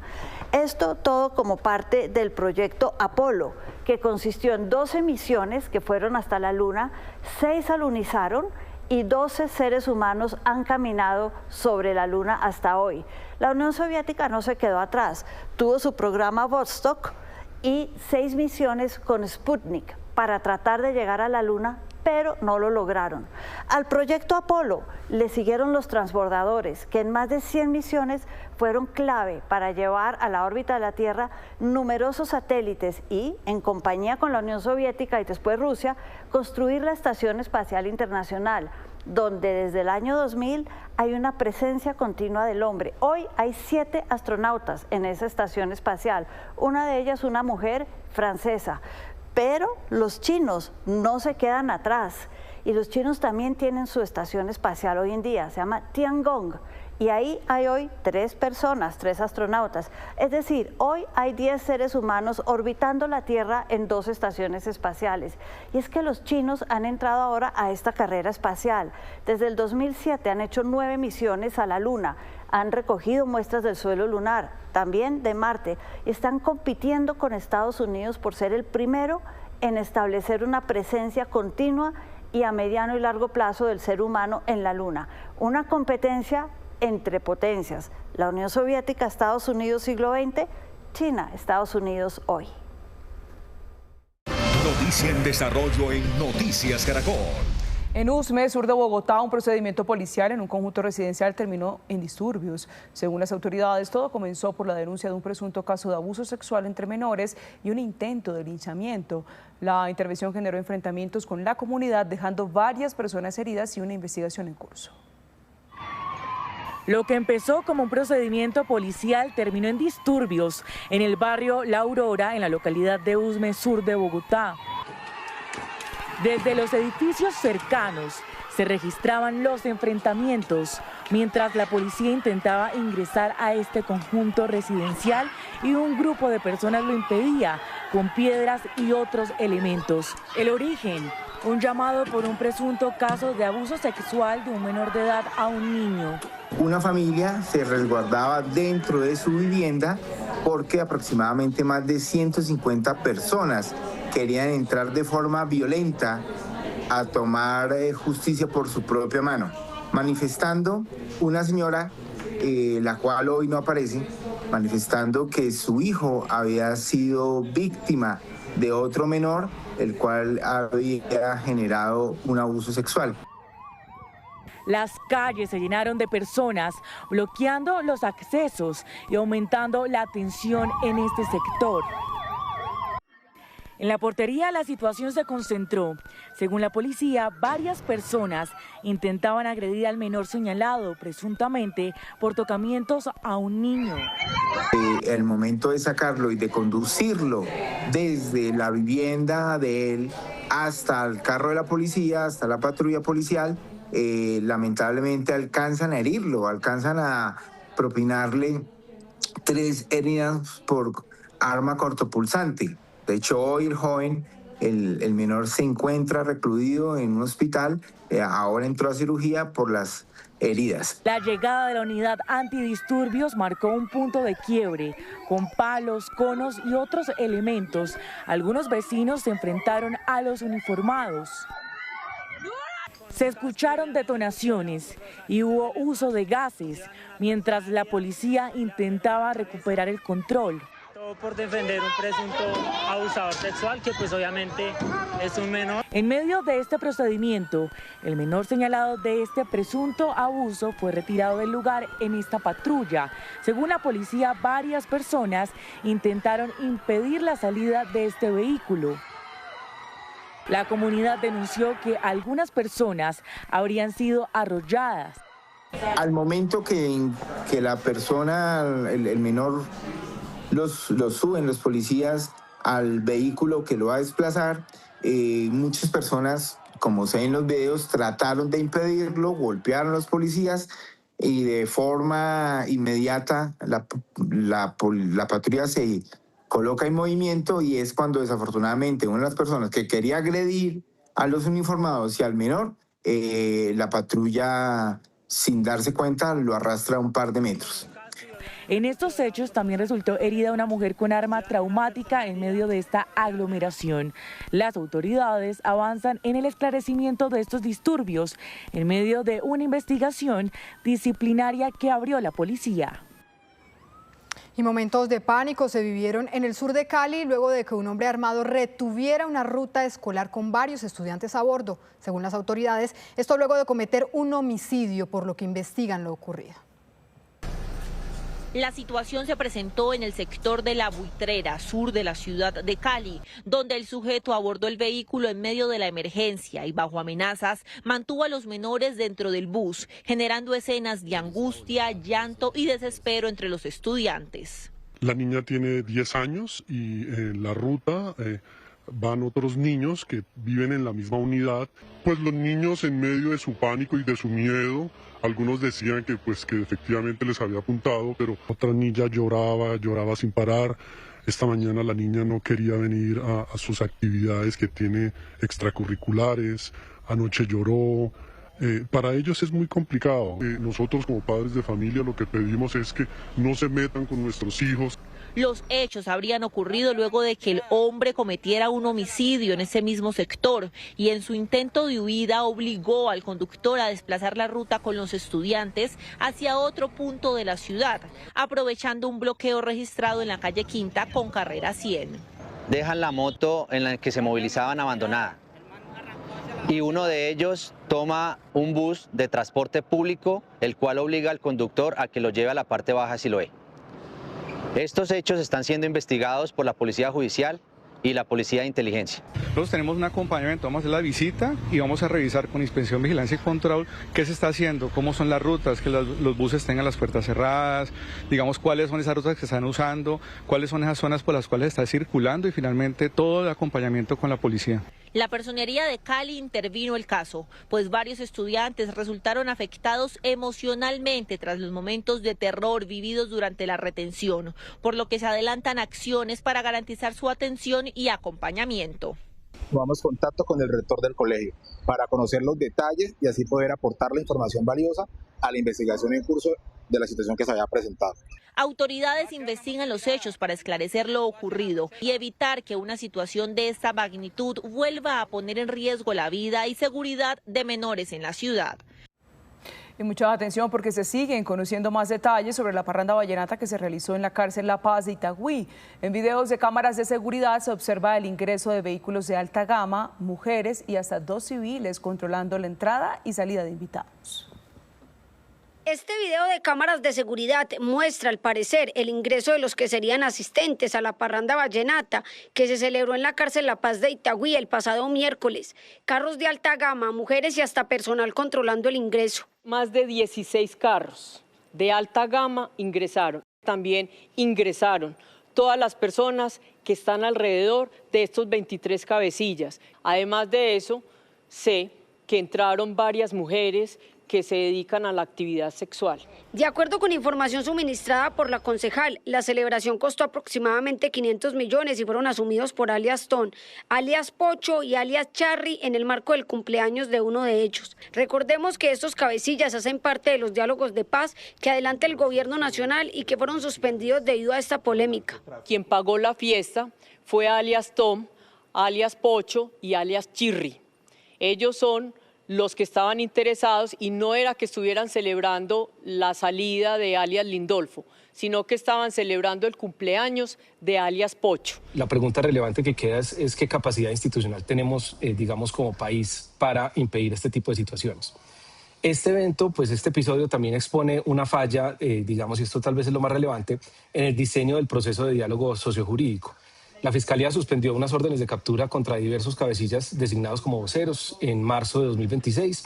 Esto todo como parte del proyecto Apolo, que consistió en 12 misiones que fueron hasta la Luna, 6 alunizaron y 12 seres humanos han caminado sobre la Luna hasta hoy. La Unión Soviética no se quedó atrás, tuvo su programa Vostok y 6 misiones con Sputnik para tratar de llegar a la Luna, pero no lo lograron. Al proyecto Apolo le siguieron los transbordadores, que en más de 100 misiones fueron clave para llevar a la órbita de la Tierra numerosos satélites y, en compañía con la Unión Soviética y después Rusia, construir la Estación Espacial Internacional, donde desde el año 2000 hay una presencia continua del hombre. Hoy hay 7 astronautas en esa estación espacial, una de ellas una mujer francesa. Pero los chinos no se quedan atrás y los chinos también tienen su estación espacial hoy en día, se llama Tiangong, y ahí hay hoy 3 personas, 3 astronautas. Es decir, hoy hay 10 seres humanos orbitando la Tierra en 2 estaciones espaciales. Y es que los chinos han entrado ahora a esta carrera espacial. Desde el 2007 han hecho 9 misiones a la Luna, han recogido muestras del suelo lunar, también de Marte, y están compitiendo con Estados Unidos por ser el primero en establecer una presencia continua y a mediano y largo plazo del ser humano en la Luna. Una competencia entre potencias, la Unión Soviética, Estados Unidos siglo XX, China, Estados Unidos hoy.
Noticia en desarrollo en Noticias Caracol.
En Usme, sur de Bogotá, un procedimiento policial en un conjunto residencial terminó en disturbios. Según las autoridades, todo comenzó por la denuncia de un presunto caso de abuso sexual entre menores y un intento de linchamiento. La intervención generó enfrentamientos con la comunidad, dejando varias personas heridas y una investigación en curso.
Lo que empezó como un procedimiento policial terminó en disturbios en el barrio La Aurora, en la localidad de Usme, sur de Bogotá. Desde los edificios cercanos se registraban los enfrentamientos, mientras la policía intentaba ingresar a este conjunto residencial y un grupo de personas lo impedía con piedras y otros elementos. El origen: un llamado por un presunto caso de abuso sexual de un menor de edad a un niño.
Una familia se resguardaba dentro de su vivienda porque aproximadamente más de 150 personas querían entrar de forma violenta a tomar justicia por su propia mano, manifestando una señora, la cual hoy no aparece, manifestando que su hijo había sido víctima de otro menor, el cual había generado un abuso sexual.
Las calles se llenaron de personas, bloqueando los accesos y aumentando la tensión en este sector. En la portería la situación se concentró. Según la policía, varias personas intentaban agredir al menor señalado, presuntamente por tocamientos a un niño.
El momento de sacarlo y de conducirlo desde la vivienda de él hasta el carro de la policía, hasta la patrulla policial, lamentablemente alcanzan a herirlo, alcanzan a propinarle 3 heridas por arma cortopulsante. De hecho, hoy el joven, el menor, se encuentra recluido en un hospital, ahora entró a cirugía por las heridas.
La llegada de la unidad antidisturbios marcó un punto de quiebre, con palos, conos y otros elementos. Algunos vecinos se enfrentaron a los uniformados. Se escucharon detonaciones y hubo uso de gases, mientras la policía intentaba recuperar el control.
Por defender un presunto abusador sexual, que pues obviamente es un menor.
En medio de este procedimiento, el menor señalado de este presunto abuso fue retirado del lugar en esta patrulla. Según la policía, varias personas intentaron impedir la salida de este vehículo. La comunidad denunció que algunas personas habrían sido arrolladas.
Al momento que la persona, el menor, los suben los policías al vehículo que lo va a desplazar, muchas personas, como se ve en los videos, trataron de impedirlo, golpearon a los policías y de forma inmediata la patrulla se coloca en movimiento, y es cuando desafortunadamente una de las personas que quería agredir a los uniformados y al menor, la patrulla, sin darse cuenta, lo arrastra un par de metros.
En estos hechos también resultó herida una mujer con arma traumática en medio de esta aglomeración. Las autoridades avanzan en el esclarecimiento de estos disturbios en medio de una investigación disciplinaria que abrió la policía.
Y momentos de pánico se vivieron en el sur de Cali luego de que un hombre armado retuviera una ruta escolar con varios estudiantes a bordo. Según las autoridades, esto luego de cometer un homicidio, por lo que investigan lo ocurrido.
La situación se presentó en el sector de La Buitrera, sur de la ciudad de Cali, donde el sujeto abordó el vehículo en medio de la emergencia y bajo amenazas mantuvo a los menores dentro del bus, generando escenas de angustia, llanto y desespero entre los estudiantes.
La niña tiene 10 años y en la ruta van otros niños que viven en la misma unidad. Pues los niños, en medio de su pánico y de su miedo, algunos decían que efectivamente les había apuntado, pero otra niña lloraba sin parar. Esta mañana la niña no quería venir a sus actividades que tiene extracurriculares, anoche lloró. Para ellos es muy complicado. Nosotros como padres de familia lo que pedimos es que no se metan con nuestros hijos.
Los hechos habrían ocurrido luego de que el hombre cometiera un homicidio en ese mismo sector y en su intento de huida obligó al conductor a desplazar la ruta con los estudiantes hacia otro punto de la ciudad, aprovechando un bloqueo registrado en la calle Quinta con carrera 100.
Dejan la moto en la que se movilizaban abandonada y uno de ellos toma un bus de transporte público, el cual obliga al conductor a que lo lleve a la parte baja de Siloé. Estos hechos están siendo investigados por la Policía Judicial y la Policía de Inteligencia.
Nosotros tenemos un acompañamiento, vamos a hacer la visita y vamos a revisar con Inspección, Vigilancia y Control qué se está haciendo, cómo son las rutas, que los buses tengan las puertas cerradas, digamos cuáles son esas rutas que se están usando, cuáles son esas zonas por las cuales está circulando y finalmente todo el acompañamiento con la policía.
La Personería de Cali intervino el caso, pues varios estudiantes resultaron afectados emocionalmente tras los momentos de terror vividos durante la retención, por lo que se adelantan acciones para garantizar su atención y acompañamiento.
Tomamos contacto con el rector del colegio para conocer los detalles y así poder aportar la información valiosa a la investigación en curso de la situación que se había presentado.
Autoridades investigan los hechos para esclarecer lo ocurrido y evitar que una situación de esta magnitud vuelva a poner en riesgo la vida y seguridad de menores en la ciudad.
Y mucha atención porque se siguen conociendo más detalles sobre la parranda vallenata que se realizó en la cárcel La Paz de Itagüí. En videos de cámaras de seguridad se observa el ingreso de vehículos de alta gama, mujeres y hasta 2 civiles controlando la entrada y salida de invitados.
Este video de cámaras de seguridad muestra, al parecer, el ingreso de los que serían asistentes a la parranda vallenata que se celebró en la cárcel La Paz de Itagüí el pasado miércoles. Carros de alta gama, mujeres y hasta personal controlando el ingreso.
Más de 16 carros de alta gama ingresaron. También ingresaron todas las personas que están alrededor de estos 23 cabecillas. Además de eso, sé que entraron varias mujeres que se dedican a la actividad sexual.
De acuerdo con información suministrada por la concejal, la celebración costó aproximadamente 500 millones y fueron asumidos por alias Ton, alias Pocho y alias Charry en el marco del cumpleaños de uno de ellos. Recordemos que estos cabecillas hacen parte de los diálogos de paz que adelanta el gobierno nacional y que fueron suspendidos debido a esta polémica.
Quien pagó la fiesta fue alias Tom, alias Pocho y alias Chirri. Ellos son los que estaban interesados y no era que estuvieran celebrando la salida de alias Lindolfo, sino que estaban celebrando el cumpleaños de alias Pocho.
La pregunta relevante que queda es qué capacidad institucional tenemos, digamos, como país para impedir este tipo de situaciones. Este evento, pues este episodio también expone una falla, digamos, y esto tal vez es lo más relevante, en el diseño del proceso de diálogo sociojurídico. La Fiscalía suspendió unas órdenes de captura contra diversos cabecillas designados como voceros en marzo de 2026,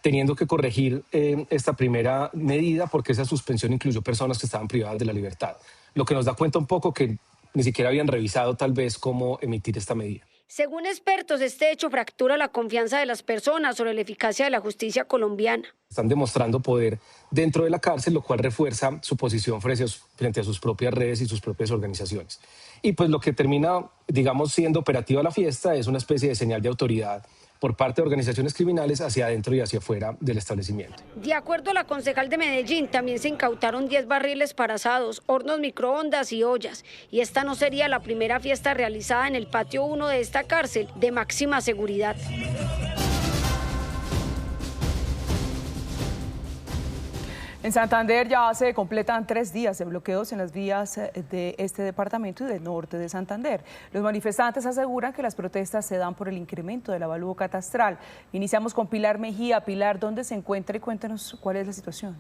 teniendo que corregir esta primera medida porque esa suspensión incluyó personas que estaban privadas de la libertad, lo que nos da cuenta un poco que ni siquiera habían revisado tal vez cómo emitir esta medida.
Según expertos, este hecho fractura la confianza de las personas sobre la eficacia de la justicia colombiana.
Están demostrando poder dentro de la cárcel, lo cual refuerza su posición frente a sus propias redes y sus propias organizaciones. Y pues lo que termina, digamos, siendo operativa la fiesta es una especie de señal de autoridad por parte de organizaciones criminales hacia adentro y hacia afuera del establecimiento.
De acuerdo a la concejal de Medellín, también se incautaron 10 barriles para asados, hornos microondas y ollas. Y esta no sería la primera fiesta realizada en el patio 1 de esta cárcel de máxima seguridad.
En Santander ya se completan 3 días de bloqueos en las vías de este departamento y del norte de Santander. Los manifestantes aseguran que las protestas se dan por el incremento del avalúo catastral. Iniciamos con Pilar Mejía. Pilar, ¿dónde se encuentra y cuéntanos cuál es la situación?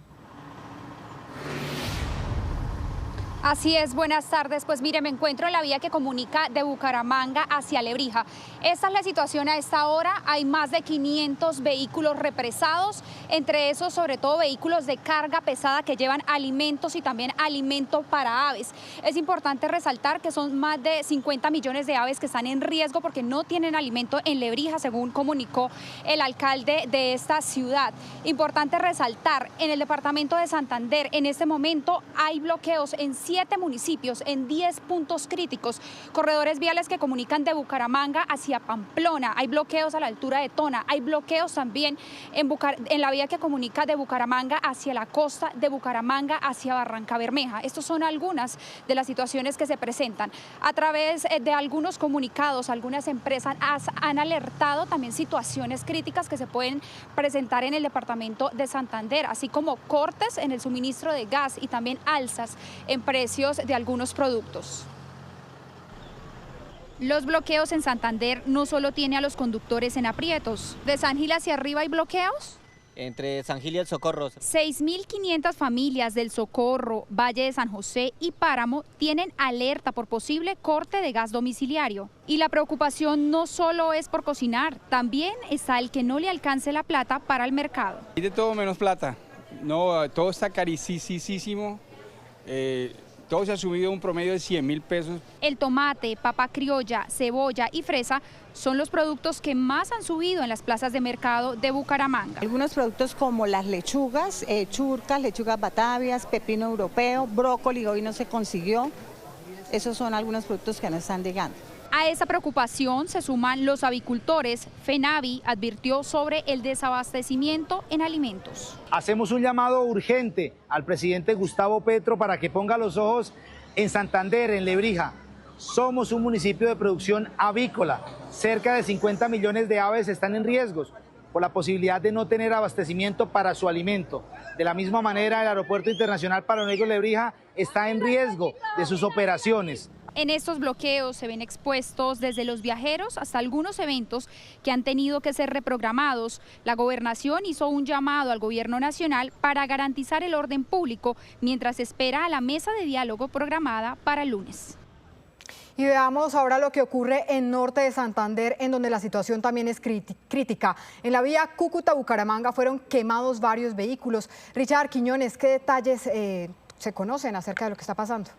Así es, buenas tardes. Pues mire, me encuentro en la vía que comunica de Bucaramanga hacia Lebrija. Esta es la situación a esta hora. Hay más de 500 vehículos represados, entre esos sobre todo vehículos de carga pesada que llevan alimentos y también alimento para aves. Es importante resaltar que son más de 50 millones de aves que están en riesgo porque no tienen alimento en Lebrija, según comunicó el alcalde de esta ciudad. Importante resaltar, en el departamento de Santander en este momento hay bloqueos en 7 municipios, en 10 puntos críticos, corredores viales que comunican de Bucaramanga hacia Pamplona, hay bloqueos a la altura de Tona, hay bloqueos también en la vía que comunica de Bucaramanga hacia la costa, de Bucaramanga hacia Barranca Bermeja. Estas son algunas de las situaciones que se presentan. A través de algunos comunicados, algunas empresas han alertado también situaciones críticas que se pueden presentar en el departamento de Santander, así como cortes en el suministro de gas y también alzas en precios de algunos productos. Los bloqueos en Santander no solo tiene a los conductores en aprietos. ¿De San Gil hacia arriba hay bloqueos?
Entre San Gil y el Socorro.
6.500 familias del Socorro, Valle de San José y Páramo tienen alerta por posible corte de gas domiciliario. Y la preocupación no solo es por cocinar, también está el que no le alcance la plata para el mercado.
Hay de todo menos plata. No, todo está carísimo. Todo se ha subido un promedio de 100.000 pesos.
El tomate, papa criolla, cebolla y fresa son los productos que más han subido en las plazas de mercado de Bucaramanga.
Algunos productos como las lechugas, churcas, lechugas batavias, pepino europeo, brócoli hoy no se consiguió. Esos son algunos productos que no están llegando.
A esa preocupación se suman los avicultores. FENAVI advirtió sobre el desabastecimiento en alimentos.
Hacemos un llamado urgente al presidente Gustavo Petro para que ponga los ojos en Santander, en Lebrija. Somos un municipio de producción avícola. Cerca de 50 millones de aves están en riesgos por la posibilidad de no tener abastecimiento para su alimento. De la misma manera, el Aeropuerto Internacional Paro Negro Lebrija está en riesgo de sus operaciones.
En estos bloqueos se ven expuestos desde los viajeros hasta algunos eventos que han tenido que ser reprogramados. La gobernación hizo un llamado al gobierno nacional para garantizar el orden público mientras espera a la mesa de diálogo programada para el lunes.
Y veamos ahora lo que ocurre en norte de Santander, en donde la situación también es crítica. En la vía Cúcuta-Bucaramanga fueron quemados varios vehículos. Richard Quiñones, ¿qué detalles se conocen acerca de lo que está pasando?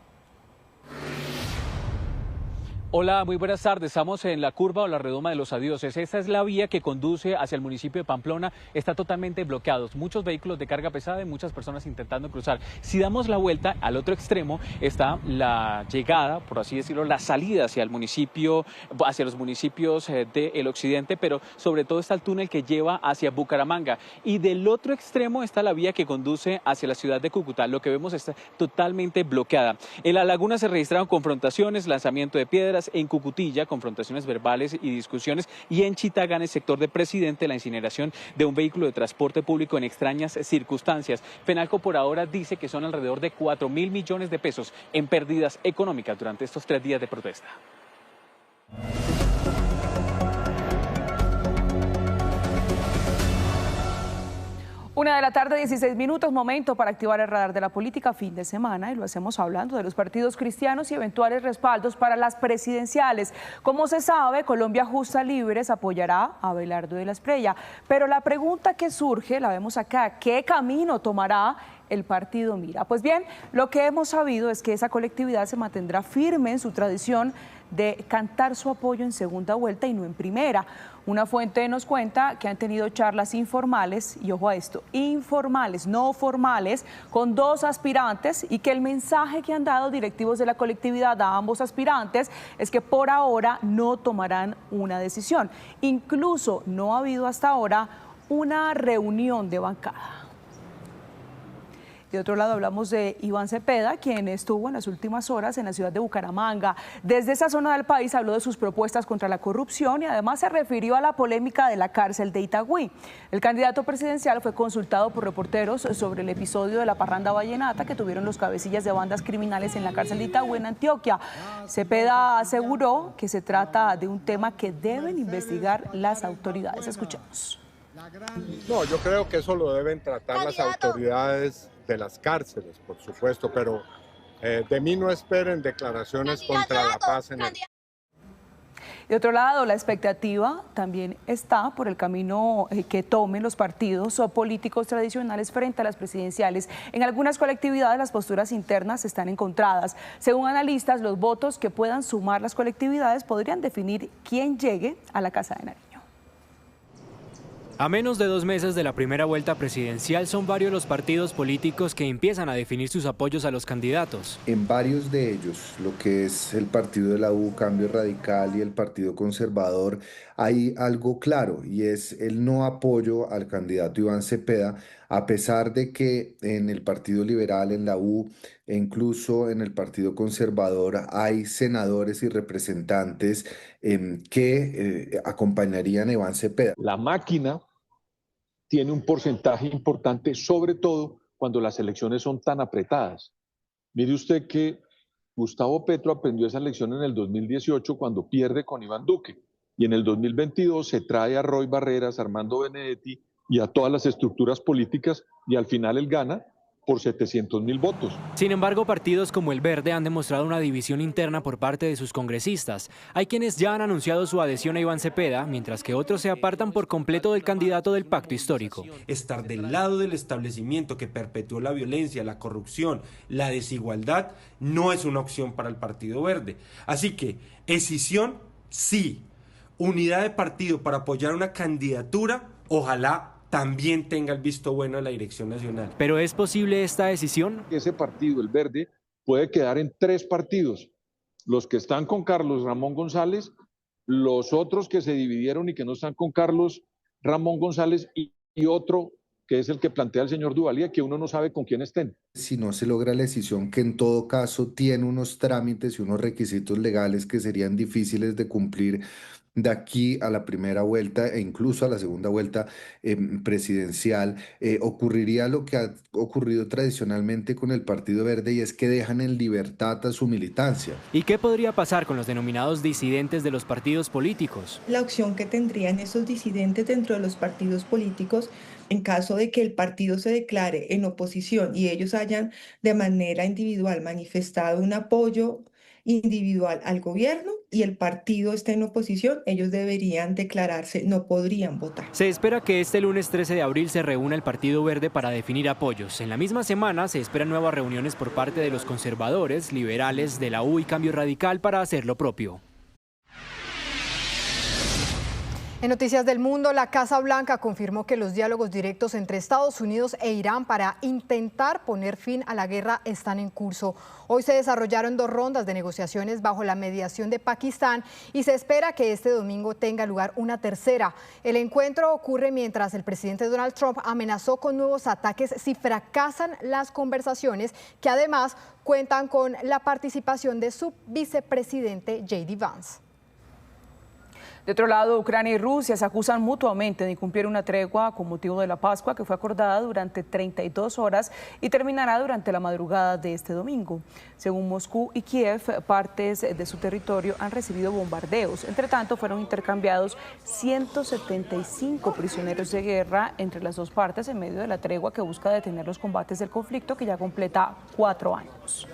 Hola, muy buenas tardes. Estamos en la curva o la redoma de los Adioses. Esta es la vía que conduce hacia el municipio de Pamplona. Está totalmente bloqueado. Muchos vehículos de carga pesada y muchas personas intentando cruzar. Si damos la vuelta al otro extremo está la llegada, por así decirlo, la salida hacia el municipio, hacia los municipios del occidente, pero sobre todo está el túnel que lleva hacia Bucaramanga. Y del otro extremo está la vía que conduce hacia la ciudad de Cúcuta. Lo que vemos está totalmente bloqueada. En la laguna se registraron confrontaciones, lanzamiento de piedras. En Cucutilla, confrontaciones verbales y discusiones, y en Chitagán, el sector de Presidente, la incineración de un vehículo de transporte público en extrañas circunstancias. Fenalco por ahora dice que son alrededor de 4.000 millones de pesos en pérdidas económicas durante estos 3 días de protesta.
1:16 p.m, momento para activar el radar de la política fin de semana, y lo hacemos hablando de los partidos cristianos y eventuales respaldos para las presidenciales. Como se sabe, Colombia Justa Libres apoyará a Abelardo de la Espriella, pero la pregunta que surge, la vemos acá, ¿qué camino tomará el partido Mira? Pues bien, lo que hemos sabido es que esa colectividad se mantendrá firme en su tradición de cantar su apoyo en segunda vuelta y no en primera. Una fuente nos cuenta que han tenido charlas informales, y ojo a esto, informales, no formales, con 2 aspirantes, y que el mensaje que han dado directivos de la colectividad a ambos aspirantes es que por ahora no tomarán una decisión. Incluso no ha habido hasta ahora una reunión de bancada. De otro lado hablamos de Iván Cepeda, quien estuvo en las últimas horas en la ciudad de Bucaramanga. Desde esa zona del país habló de sus propuestas contra la corrupción y además se refirió a la polémica de la cárcel de Itagüí. El candidato presidencial fue consultado por reporteros sobre el episodio de la parranda vallenata que tuvieron los cabecillas de bandas criminales en la cárcel de Itagüí, en Antioquia. Cepeda aseguró que se trata de un tema que deben investigar las autoridades. Escuchemos.
No, yo creo que eso lo deben tratar las autoridades de las cárceles, por supuesto, pero de mí no esperen declaraciones contra la paz en el...
De otro lado, la expectativa también está por el camino que tomen los partidos o políticos tradicionales frente a las presidenciales. En algunas colectividades las posturas internas están encontradas. Según analistas, los votos que puedan sumar las colectividades podrían definir quién llegue a la Casa de Nariño.
A menos de 2 meses de la primera vuelta presidencial, son varios los partidos políticos que empiezan a definir sus apoyos a los candidatos.
En varios de ellos, lo que es el partido de la U, Cambio Radical, y el Partido Conservador, hay algo claro, y es el no apoyo al candidato Iván Cepeda, a pesar de que en el Partido Liberal, en la U, e incluso en el Partido Conservador hay senadores y representantes que acompañarían a Iván Cepeda.
La máquina tiene un porcentaje importante, sobre todo cuando las elecciones son tan apretadas. Mire usted que Gustavo Petro aprendió esa lección en el 2018 cuando pierde con Iván Duque, y en el 2022 se trae a Roy Barreras, Armando Benedetti y a todas las estructuras políticas, y al final él gana por 700.000 votos.
Sin embargo, partidos como el Verde han demostrado una división interna por parte de sus congresistas. Hay quienes ya han anunciado su adhesión a Iván Cepeda, mientras que otros se apartan por completo del candidato del pacto histórico.
Estar del lado del establecimiento que perpetuó la violencia, la corrupción, la desigualdad, no es una opción para el Partido Verde. Así que, escisión, sí. Unidad de partido para apoyar una candidatura, ojalá también tenga el visto bueno de la dirección nacional.
¿Pero es posible esta decisión?
Ese partido, el Verde, puede quedar en 3 partidos. Los que están con Carlos Ramón González, los otros que se dividieron y que no están con Carlos Ramón González, y otro que es el que plantea el señor Duvalier, que uno no sabe con quién estén.
Si no se logra la decisión, que en todo caso tiene unos trámites y unos requisitos legales que serían difíciles de cumplir, de aquí a la primera vuelta e incluso a la segunda vuelta presidencial, ocurriría lo que ha ocurrido tradicionalmente con el Partido Verde, y es que dejan en libertad a su militancia.
¿Y qué podría pasar con los denominados disidentes de los partidos políticos?
La opción que tendrían esos disidentes dentro de los partidos políticos, en caso de que el partido se declare en oposición y ellos hayan de manera individual manifestado un apoyo individual al gobierno y el partido esté en oposición, ellos deberían declararse, no podrían votar.
Se espera que este lunes 13 de abril se reúna el Partido Verde para definir apoyos. En la misma semana se esperan nuevas reuniones por parte de los conservadores, liberales, de la U y Cambio Radical para hacer lo propio.
En Noticias del Mundo, la Casa Blanca confirmó que los diálogos directos entre Estados Unidos e Irán para intentar poner fin a la guerra están en curso. Hoy se desarrollaron 2 rondas de negociaciones bajo la mediación de Pakistán y se espera que este domingo tenga lugar una tercera. El encuentro ocurre mientras el presidente Donald Trump amenazó con nuevos ataques si fracasan las conversaciones, que además cuentan con la participación de su vicepresidente J.D. Vance.
De otro lado, Ucrania y Rusia se acusan mutuamente de incumplir una tregua con motivo de la Pascua que fue acordada durante 32 horas y terminará durante la madrugada de este domingo. Según Moscú y Kiev, partes de su territorio han recibido bombardeos. Entre tanto, fueron intercambiados 175 prisioneros de guerra entre las dos partes en medio de la tregua que busca detener los combates del conflicto, que ya completa 4 años.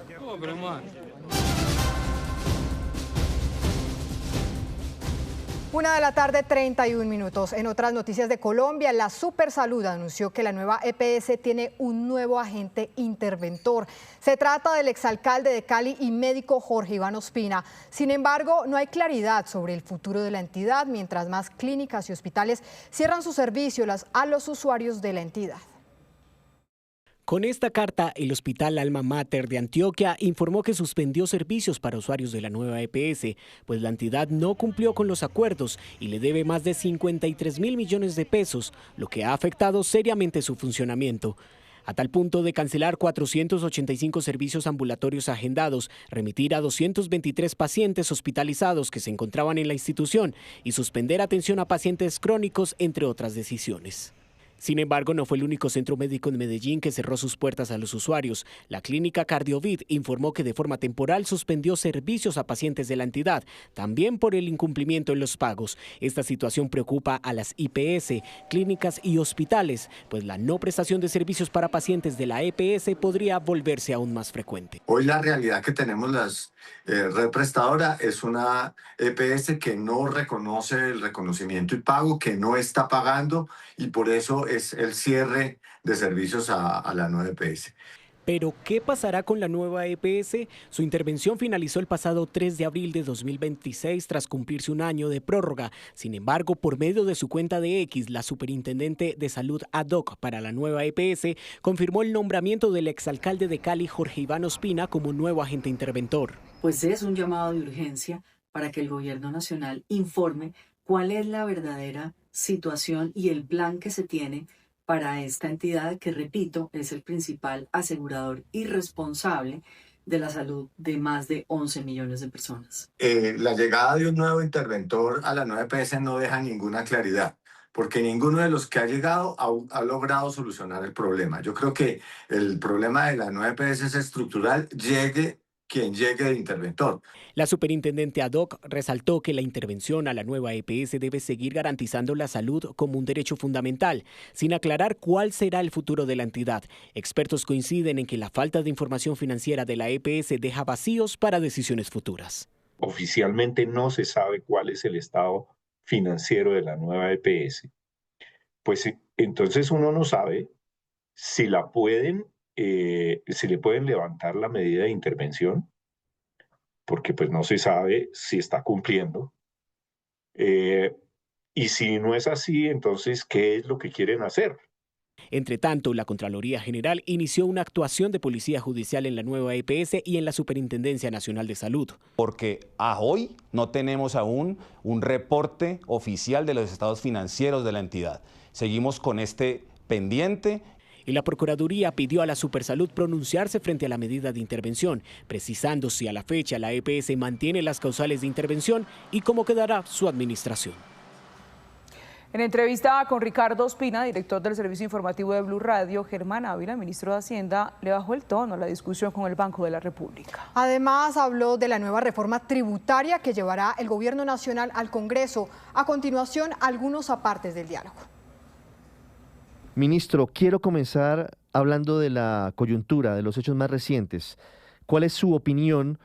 1:31 p.m. En otras noticias de Colombia, la Supersalud anunció que la nueva EPS tiene un nuevo agente interventor. Se trata del exalcalde de Cali y médico Jorge Iván Ospina. Sin embargo, no hay claridad sobre el futuro de la entidad, mientras más clínicas y hospitales cierran sus servicios a los usuarios de la entidad.
Con esta carta, el Hospital Alma Mater de Antioquia informó que suspendió servicios para usuarios de la nueva EPS, pues la entidad no cumplió con los acuerdos y le debe más de 53.000 millones de pesos, lo que ha afectado seriamente su funcionamiento. A tal punto de cancelar 485 servicios ambulatorios agendados, remitir a 223 pacientes hospitalizados que se encontraban en la institución y suspender atención a pacientes crónicos, entre otras decisiones. Sin embargo, no fue el único centro médico en Medellín que cerró sus puertas a los usuarios. La clínica Cardiovid informó que de forma temporal suspendió servicios a pacientes de la entidad, también por el incumplimiento en los pagos. Esta situación preocupa a las IPS, clínicas y hospitales, pues la no prestación de servicios para pacientes de la EPS podría volverse aún más frecuente.
Hoy la realidad que tenemos las red prestadora es una EPS que no reconoce el reconocimiento y pago, que no está pagando, y por eso es el cierre de servicios a la nueva EPS.
Pero, ¿qué pasará con la nueva EPS? Su intervención finalizó el pasado 3 de abril de 2026 tras cumplirse un año de prórroga. Sin embargo, por medio de su cuenta de X, la superintendente de salud ad hoc para la nueva EPS confirmó el nombramiento del exalcalde de Cali, Jorge Iván Ospina, como nuevo agente interventor.
Pues es un llamado de urgencia para que el gobierno nacional informe cuál es la verdadera situación y el plan que se tiene para esta entidad que, repito, es el principal asegurador y responsable de la salud de más de 11 millones de personas.
La llegada de un nuevo interventor a la nueva EPS no deja ninguna claridad, porque ninguno de los que ha llegado ha logrado solucionar el problema. Yo creo que el problema de la nueva EPS es estructural, llegue quien llegue de interventor.
La superintendente ad hoc resaltó que la intervención a la nueva EPS debe seguir garantizando la salud como un derecho fundamental, sin aclarar cuál será el futuro de la entidad. Expertos coinciden en que la falta de información financiera de la EPS deja vacíos para decisiones futuras.
Oficialmente no se sabe cuál es el estado financiero de la nueva EPS. Pues entonces uno no sabe si si le pueden levantar la medida de intervención, porque pues no se sabe si está cumpliendo. Y si no es así, entonces, ¿qué es lo que quieren hacer?
Entre tanto, la Contraloría General inició una actuación de policía judicial en la nueva EPS y en la Superintendencia Nacional de Salud.
Porque a hoy no tenemos aún un reporte oficial de los estados financieros de la entidad. Seguimos con este pendiente.
y la Procuraduría pidió a la Supersalud pronunciarse frente a la medida de intervención, precisando si a la fecha la EPS mantiene las causales de intervención y cómo quedará su administración.
En entrevista con Ricardo Ospina, director del Servicio Informativo de Blue Radio, Germán Ávila, ministro de Hacienda, le bajó el tono a la discusión con el Banco de la República.
Además, habló de la nueva reforma tributaria que llevará el Gobierno Nacional al Congreso. A continuación, algunos apartes del diálogo.
Ministro, quiero comenzar hablando de la coyuntura, de los hechos más recientes. ¿Cuál es su opinión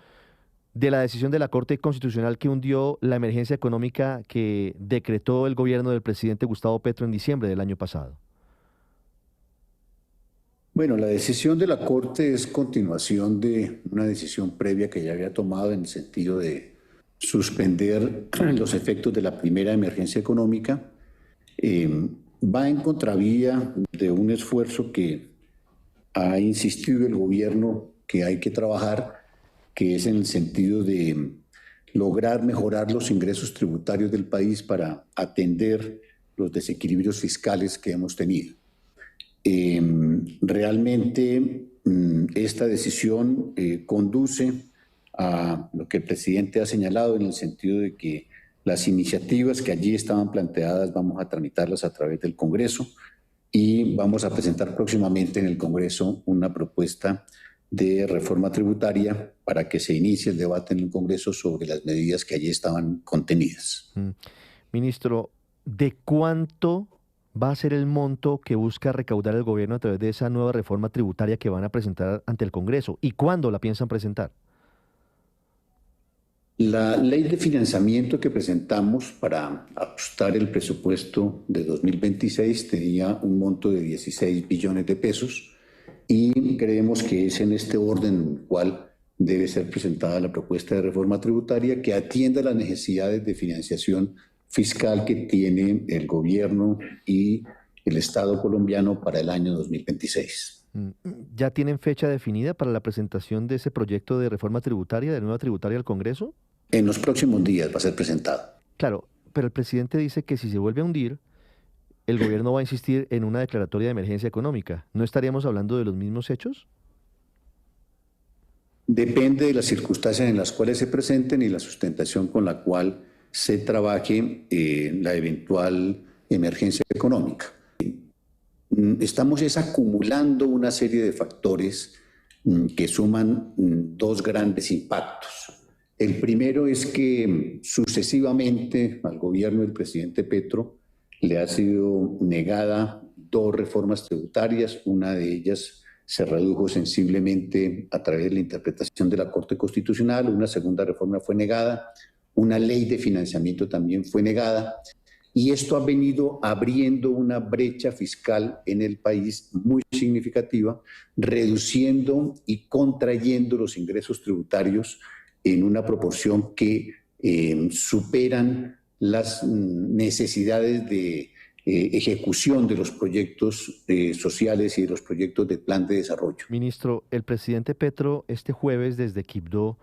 de la decisión de la Corte Constitucional que hundió la emergencia económica que decretó el gobierno del presidente Gustavo Petro en diciembre del año pasado?
Bueno, la decisión de la Corte es continuación de una decisión previa que ya había tomado en el sentido de suspender los efectos de la primera emergencia económica. Va en contravía de un esfuerzo que ha insistido el gobierno que hay que trabajar, que es en el sentido de lograr mejorar los ingresos tributarios del país para atender los desequilibrios fiscales que hemos tenido. Realmente esta decisión conduce a lo que el presidente ha señalado en el sentido de que las iniciativas que allí estaban planteadas vamos a tramitarlas a través del Congreso y vamos a presentar próximamente en el Congreso una propuesta de reforma tributaria para que se inicie el debate en el Congreso sobre las medidas que allí estaban contenidas.
Ministro, ¿de cuánto va a ser el monto que busca recaudar el gobierno a través de esa nueva reforma tributaria que van a presentar ante el Congreso? ¿Y cuándo la piensan presentar?
La ley de financiamiento que presentamos para ajustar el presupuesto de 2026 tenía un monto de 16 billones de pesos. Y creemos que es en este orden en el cual debe ser presentada la propuesta de reforma tributaria que atienda las necesidades de financiación fiscal que tiene el gobierno y el Estado colombiano para el año 2026.
¿Ya tienen fecha definida para la presentación de ese proyecto de reforma tributaria, de nueva tributaria al Congreso?
En los próximos días va a ser presentado.
Claro, pero el presidente dice que si se vuelve a hundir, el gobierno va a insistir en una declaratoria de emergencia económica. ¿No estaríamos hablando de los mismos hechos?
Depende de las circunstancias en las cuales se presenten y la sustentación con la cual se trabaje la eventual emergencia económica. Estamos acumulando una serie de factores que suman dos grandes impactos. El primero es que sucesivamente al gobierno del presidente Petro le ha sido negada dos reformas tributarias, una de ellas se redujo sensiblemente a través de la interpretación de la Corte Constitucional, una segunda reforma fue negada, una ley de financiamiento también fue negada, y esto ha venido abriendo una brecha fiscal en el país muy significativa, reduciendo y contrayendo los ingresos tributarios en una proporción que superan las necesidades de ejecución de los proyectos sociales y de los proyectos de plan de desarrollo.
Ministro, el presidente Petro este jueves desde Quibdó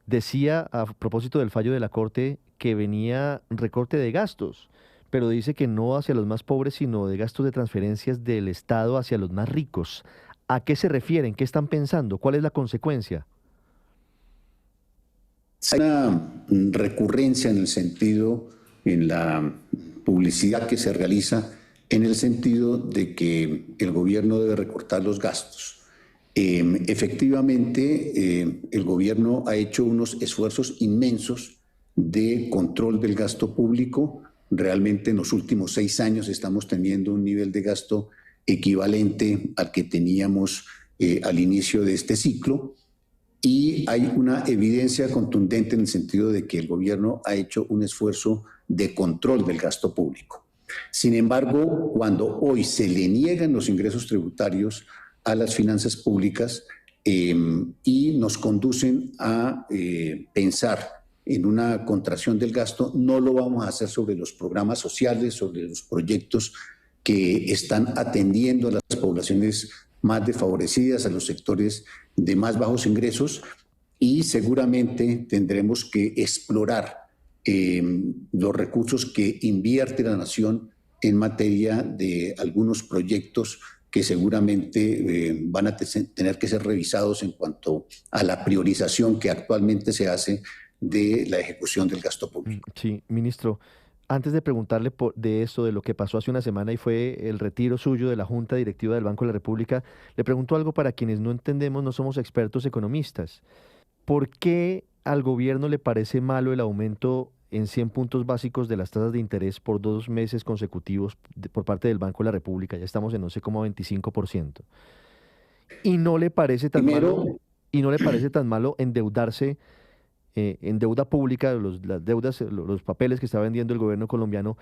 decía a propósito del fallo de la Corte que venía recorte de gastos, pero dice que no hacia los más pobres, sino de gastos de transferencias del Estado hacia los más ricos. ¿A qué se refieren? ¿Qué están pensando? ¿Cuál es la consecuencia?
Hay una recurrencia en el sentido, en la publicidad que se realiza, en el sentido de que el gobierno debe recortar los gastos. Efectivamente, el gobierno ha hecho unos esfuerzos inmensos de control del gasto público. Realmente en los últimos 6 años estamos teniendo un nivel de gasto equivalente al que teníamos al inicio de este ciclo. Y hay una evidencia contundente en el sentido de que el gobierno ha hecho un esfuerzo de control del gasto público. Sin embargo, cuando hoy se le niegan los ingresos tributarios a las finanzas públicas y nos conducen a pensar en una contracción del gasto, no lo vamos a hacer sobre los programas sociales, sobre los proyectos que están atendiendo a las poblaciones más desfavorecidas, a los sectores de más bajos ingresos, y seguramente tendremos que explorar los recursos que invierte la nación en materia de algunos proyectos que seguramente van a tener que ser revisados en cuanto a la priorización que actualmente se hace de la ejecución del gasto público.
Sí, ministro, antes de preguntarle de esto, de lo que pasó hace una semana y fue el retiro suyo de la Junta Directiva del Banco de la República, le pregunto algo para quienes no entendemos, no somos expertos economistas. ¿Por qué al gobierno le parece malo el aumento en 100 puntos básicos de las tasas de interés por 2 meses consecutivos por parte del Banco de la República? Ya estamos en 11,25%. ¿Y no le parece tan malo endeudarse en deuda pública, las deudas, los papeles que está vendiendo el gobierno colombiano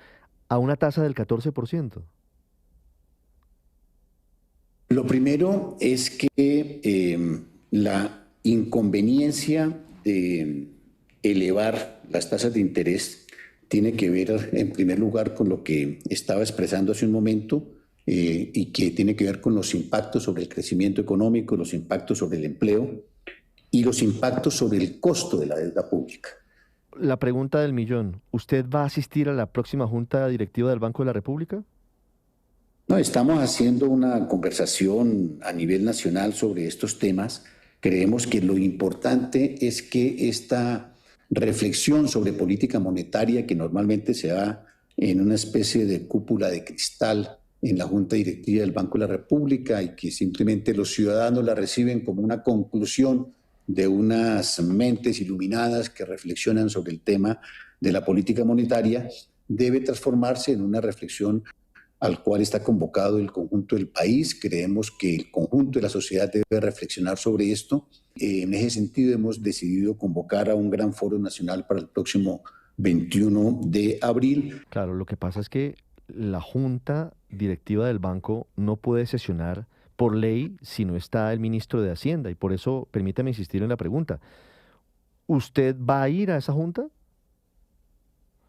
a una tasa del 14%?
Lo primero es que la inconveniencia de elevar las tasas de interés tiene que ver, en primer lugar, con lo que estaba expresando hace un momento y que tiene que ver con los impactos sobre el crecimiento económico, los impactos sobre el empleo y los impactos sobre el costo de la deuda pública.
La pregunta del millón, ¿usted va a asistir a la próxima Junta Directiva del Banco de la República?
No, estamos haciendo una conversación a nivel nacional sobre estos temas. Creemos que lo importante es que esta reflexión sobre política monetaria, que normalmente se da en una especie de cúpula de cristal en la Junta Directiva del Banco de la República y que simplemente los ciudadanos la reciben como una conclusión de unas mentes iluminadas que reflexionan sobre el tema de la política monetaria, debe transformarse en una reflexión al cual está convocado el conjunto del país. Creemos que el conjunto de la sociedad debe reflexionar sobre esto. En ese sentido hemos decidido convocar a un gran foro nacional para el próximo 21 de abril.
Claro, lo que pasa es que la Junta Directiva del Banco no puede sesionar por ley si no está el ministro de Hacienda, y por eso permítame insistir en la pregunta. ¿Usted va a ir a esa junta?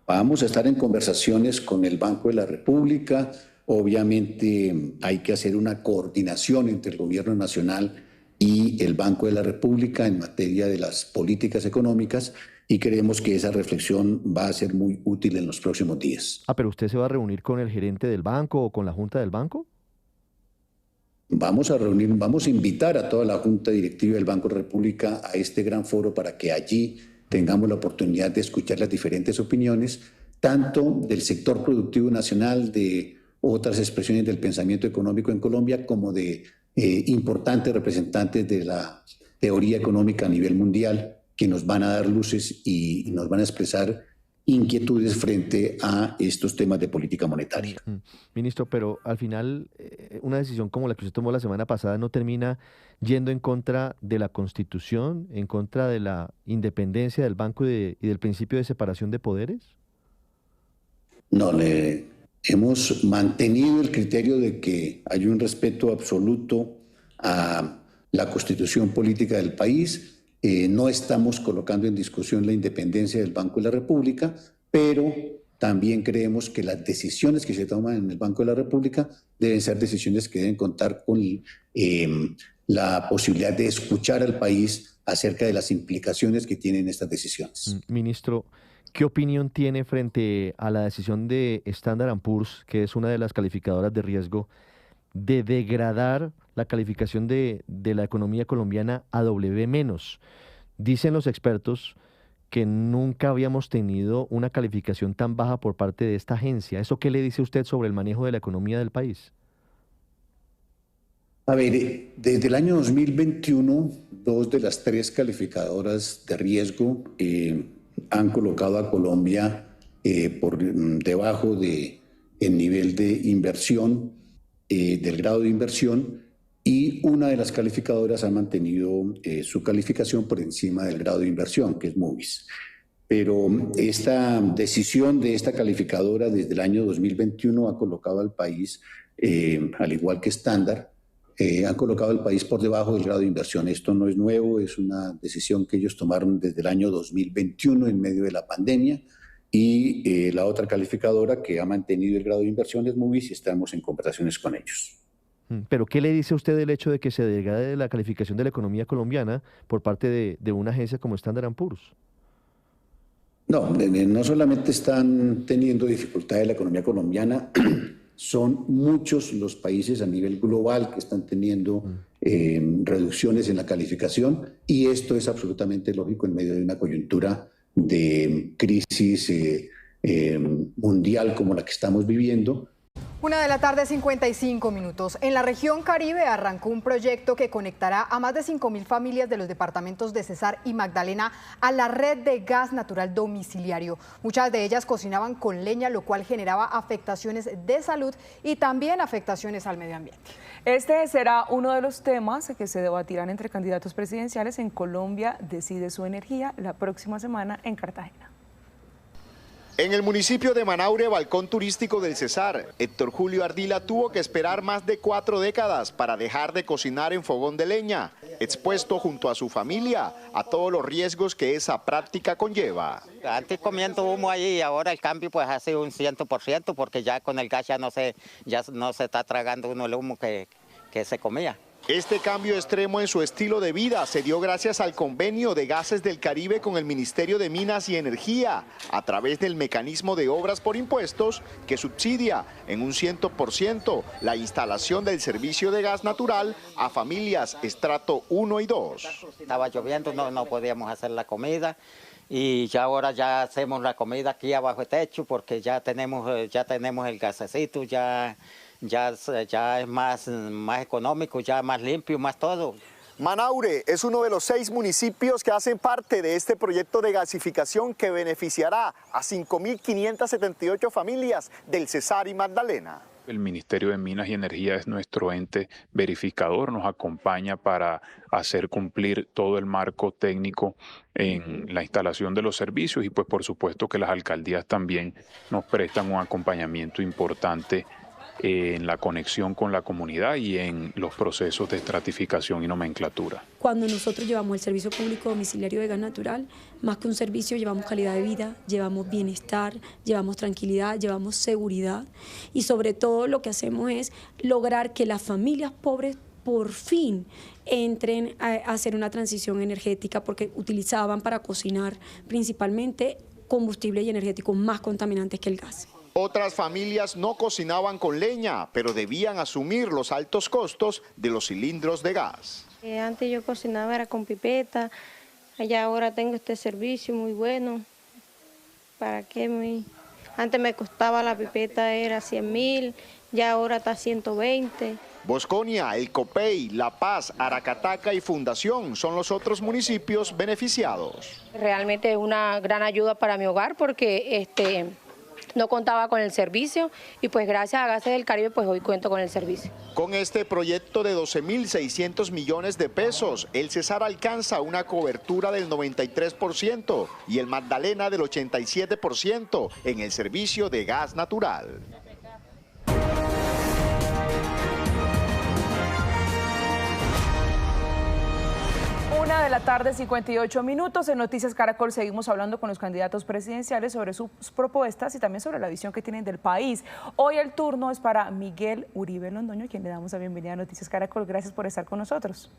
Vamos a estar en conversaciones con el Banco de la República. Obviamente hay que hacer una coordinación entre el Gobierno Nacional y el Banco de la República en materia de las políticas económicas y creemos que esa reflexión va a ser muy útil en los próximos días.
¿Pero usted se va a reunir con el gerente del banco o con la Junta del Banco?
Vamos a invitar a toda la Junta Directiva del Banco de la República a este gran foro para que allí tengamos la oportunidad de escuchar las diferentes opiniones, tanto del sector productivo nacional, de otras expresiones del pensamiento económico en Colombia, como de importantes representantes de la teoría económica a nivel mundial, que nos van a dar luces y nos van a expresar inquietudes frente a estos temas de política monetaria.
Ministro, pero al final una decisión como la que usted tomó la semana pasada no termina yendo en contra de la Constitución, en contra de la independencia del banco y del principio de separación de poderes.
No, hemos mantenido el criterio de que hay un respeto absoluto a la Constitución política del país. No estamos colocando en discusión la independencia del Banco de la República, pero también creemos que las decisiones que se toman en el Banco de la República deben ser decisiones que deben contar con la posibilidad de escuchar al país acerca de las implicaciones que tienen estas decisiones.
Ministro, ¿qué opinión tiene frente a la decisión de Standard & Poor's, que es una de las calificadoras de riesgo, de degradar la calificación de la economía colombiana a AA-? Dicen los expertos que nunca habíamos tenido una calificación tan baja por parte de esta agencia. ¿Eso qué le dice usted sobre el manejo de la economía del país?
A ver, desde el año 2021, 2 de las 3 calificadoras de riesgo han colocado a Colombia por debajo del nivel de inversión, del grado de inversión, y una de las calificadoras ha mantenido su calificación por encima del grado de inversión, que es Moody's. Pero esta decisión de esta calificadora desde el año 2021 ha colocado al país, al igual que Standard, han colocado al país por debajo del grado de inversión. Esto no es nuevo, es una decisión que ellos tomaron desde el año 2021 en medio de la pandemia, y la otra calificadora que ha mantenido el grado de inversión es Moody's y estamos en conversaciones con ellos.
¿Pero qué le dice a usted del hecho de que se degrade la calificación de la economía colombiana por parte de una agencia como Standard & Poor's?
No, no solamente están teniendo dificultades la economía colombiana, Son muchos los países a nivel global que están teniendo reducciones en la calificación y esto es absolutamente lógico en medio de una coyuntura de crisis mundial como la que estamos viviendo.
1:55 p.m. En la región Caribe arrancó un proyecto que conectará a más de 5.000 familias de los departamentos de Cesar y Magdalena a la red de gas natural domiciliario. Muchas de ellas cocinaban con leña, lo cual generaba afectaciones de salud y también afectaciones al medio ambiente.
Este será uno de los temas que se debatirán entre candidatos presidenciales en Colombia Decide su Energía la próxima semana en Cartagena.
En el municipio de Manaure, balcón turístico del Cesar, Héctor Julio Ardila tuvo que esperar más de 4 décadas para dejar de cocinar en fogón de leña, expuesto junto a su familia a todos los riesgos que esa práctica conlleva.
Antes comiendo humo ahí y ahora el cambio pues ha sido un 100% porque ya con el gas ya no se está tragando uno el humo que se comía.
Este cambio extremo en su estilo de vida se dio gracias al convenio de Gases del Caribe con el Ministerio de Minas y Energía, a través del mecanismo de obras por impuestos que subsidia en un 100% la instalación del servicio de gas natural a familias estrato 1 y 2.
Estaba lloviendo, no podíamos hacer la comida. Y ya ahora ya hacemos la comida aquí abajo del techo porque ya tenemos el gasecito, ya es más económico, ya más limpio, más todo.
Manaure es uno de los 6 municipios que hacen parte de este proyecto de gasificación que beneficiará a 5.578 familias del Cesar y Magdalena.
El Ministerio de Minas y Energía es nuestro ente verificador, nos acompaña para hacer cumplir todo el marco técnico en la instalación de los servicios y pues por supuesto que las alcaldías también nos prestan un acompañamiento importante en la conexión con la comunidad y en los procesos de estratificación y nomenclatura.
Cuando nosotros llevamos el servicio público domiciliario de gas natural, más que un servicio llevamos calidad de vida, llevamos bienestar, llevamos tranquilidad, llevamos seguridad y sobre todo lo que hacemos es lograr que las familias pobres por fin entren a hacer una transición energética porque utilizaban para cocinar principalmente combustibles y energéticos más contaminantes que el gas.
Otras familias no cocinaban con leña, pero debían asumir los altos costos de los cilindros de gas.
Antes yo cocinaba era con pipeta, allá ahora tengo este servicio muy bueno. ¿Para qué? Antes me costaba la pipeta, era 100.000, ya ahora está 120.
Bosconia, El Copey, La Paz, Aracataca y Fundación son los otros municipios beneficiados.
Realmente es una gran ayuda para mi hogar porque no contaba con el servicio y pues gracias a Gases del Caribe pues hoy cuento con el servicio.
Con este proyecto de 12.600 millones de pesos, el Cesar alcanza una cobertura del 93% y el Magdalena del 87% en el servicio de gas natural.
1:58 p.m. En Noticias Caracol seguimos hablando con los candidatos presidenciales sobre sus propuestas y también sobre la visión que tienen del país. Hoy el turno es para Miguel Uribe Londoño, a quien le damos la bienvenida a Noticias Caracol. Gracias por estar con nosotros.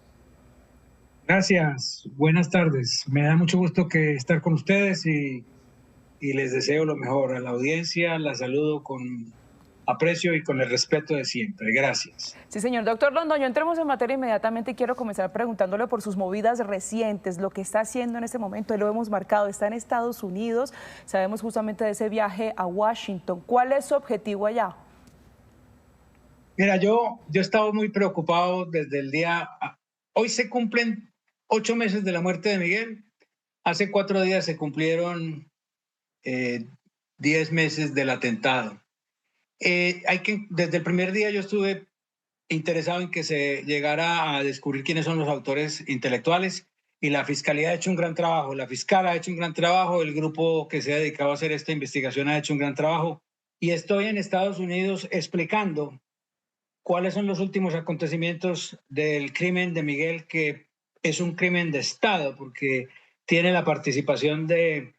Gracias, buenas tardes. Me da mucho gusto estar con ustedes y les deseo lo mejor a la audiencia. La saludo con aprecio y con el respeto de siempre. Gracias.
Sí, señor. Doctor Londoño, entremos en materia inmediatamente. Quiero comenzar preguntándole por sus movidas recientes, lo que está haciendo en este momento. Lo hemos marcado, está en Estados Unidos. Sabemos justamente de ese viaje a Washington. ¿Cuál es su objetivo allá?
Mira, yo he estado muy preocupado desde el día... Hoy se cumplen 8 meses de la muerte de Miguel. Hace 4 días se cumplieron 10 meses del atentado. Desde el primer día yo estuve interesado en que se llegara a descubrir quiénes son los autores intelectuales y la Fiscalía ha hecho un gran trabajo, la fiscal ha hecho un gran trabajo, el grupo que se ha dedicado a hacer esta investigación ha hecho un gran trabajo y estoy en Estados Unidos explicando cuáles son los últimos acontecimientos del crimen de Miguel, que es un crimen de Estado porque tiene la participación de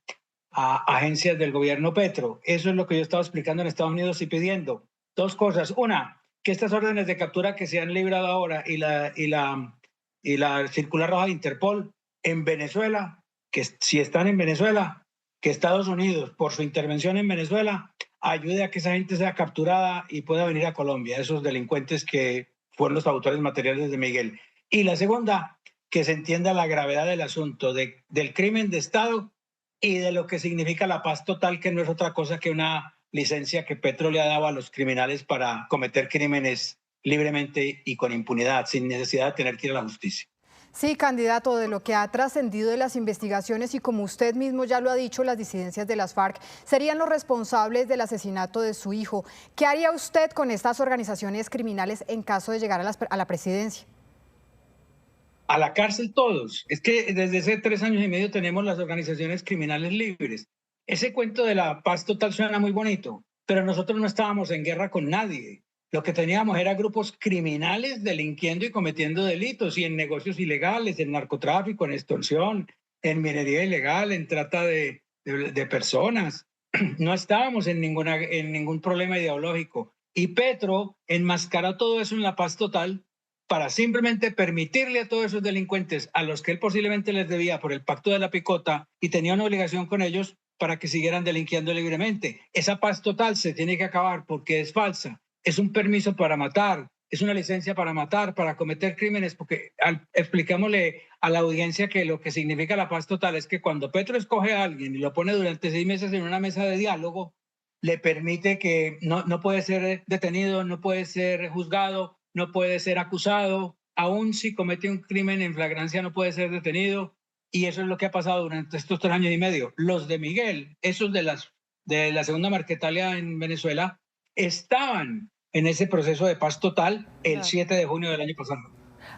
agencias del gobierno Petro. Eso es lo que yo estaba explicando en Estados Unidos y pidiendo 2 cosas. Una, que estas órdenes de captura que se han librado ahora y la circular roja de Interpol en Venezuela, que si están en Venezuela, que Estados Unidos, por su intervención en Venezuela, ayude a que esa gente sea capturada y pueda venir a Colombia, esos delincuentes que fueron los autores materiales de Miguel. Y la segunda, que se entienda la gravedad del asunto, del crimen de Estado y de lo que significa la paz total, que no es otra cosa que una licencia que Petro le ha dado a los criminales para cometer crímenes libremente y con impunidad, sin necesidad de tener que ir a la justicia.
Sí, candidato, de lo que ha trascendido de las investigaciones y como usted mismo ya lo ha dicho, las disidencias de las FARC serían los responsables del asesinato de su hijo. ¿Qué haría usted con estas organizaciones criminales en caso de llegar a la presidencia?
A la cárcel todos. Es que desde hace 3 años y medio tenemos las organizaciones criminales libres. Ese cuento de la paz total suena muy bonito, pero nosotros no estábamos en guerra con nadie. Lo que teníamos era grupos criminales delinquiendo y cometiendo delitos, y en negocios ilegales, en narcotráfico, en extorsión, en minería ilegal, en trata de personas. No estábamos en ningún problema ideológico. Y Petro enmascaró todo eso en la paz total para simplemente permitirle a todos esos delincuentes, a los que él posiblemente les debía por el pacto de la picota y tenía una obligación con ellos, para que siguieran delinquiendo libremente. Esa paz total se tiene que acabar porque es falsa. Es un permiso para matar, es una licencia para matar, para cometer crímenes, porque expliquémosle a la audiencia que lo que significa la paz total es que cuando Petro escoge a alguien y lo pone durante 6 meses en una mesa de diálogo, le permite que no puede ser detenido, no puede ser juzgado, no puede ser acusado, aún si comete un crimen en flagrancia no puede ser detenido, y eso es lo que ha pasado durante estos 3 años y medio. Los de Miguel, esos de la segunda Marquetalia en Venezuela, estaban en ese proceso de paz total el 7 de junio del año pasado.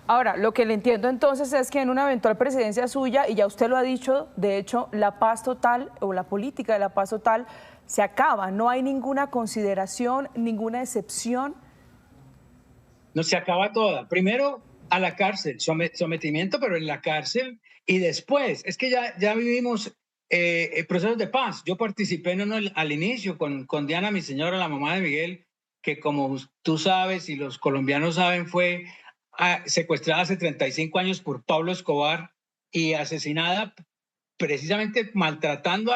Ahora, lo que le entiendo entonces es que en una eventual presidencia suya, y ya usted lo ha dicho, de hecho, la paz total o la política de la paz total se acaba, no hay ninguna consideración, ninguna excepción.
No, se acaba toda. Primero a la cárcel, sometimiento, pero en la cárcel, y después, es que ya vivimos procesos de paz. Yo participé en uno al inicio con Diana, mi señora, la mamá de Miguel, que como tú sabes y los colombianos saben, fue secuestrada hace 35 años por Pablo Escobar y asesinada precisamente maltratando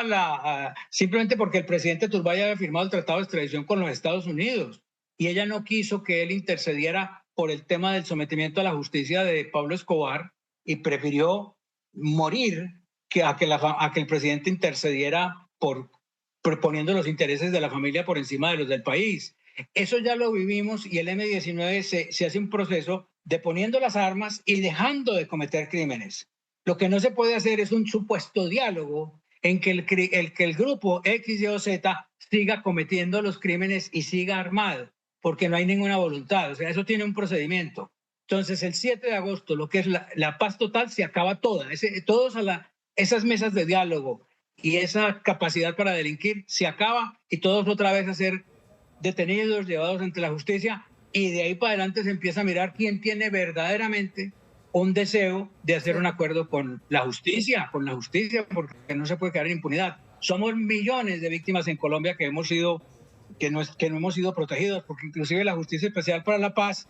simplemente porque el presidente Turbay había firmado el tratado de extradición con los Estados Unidos y ella no quiso que él intercediera por el tema del sometimiento a la justicia de Pablo Escobar y prefirió morir a que el presidente intercediera proponiendo los intereses de la familia por encima de los del país. Eso ya lo vivimos y el M-19 se hace un proceso de poniendo las armas y dejando de cometer crímenes. Lo que no se puede hacer es un supuesto diálogo en que el grupo X, Y o Z siga cometiendo los crímenes y siga armado, porque no hay ninguna voluntad. O sea, eso tiene un procedimiento. Entonces, el 7 de agosto, lo que es la paz total, se acaba toda. Todos esas mesas de diálogo y esa capacidad para delinquir se acaba y todos otra vez a ser detenidos, llevados ante la justicia, y de ahí para adelante se empieza a mirar quién tiene verdaderamente un deseo de hacer un acuerdo con la justicia, porque no se puede quedar en impunidad. Somos millones de víctimas en Colombia que no hemos sido protegidos, porque inclusive la Justicia Especial para la Paz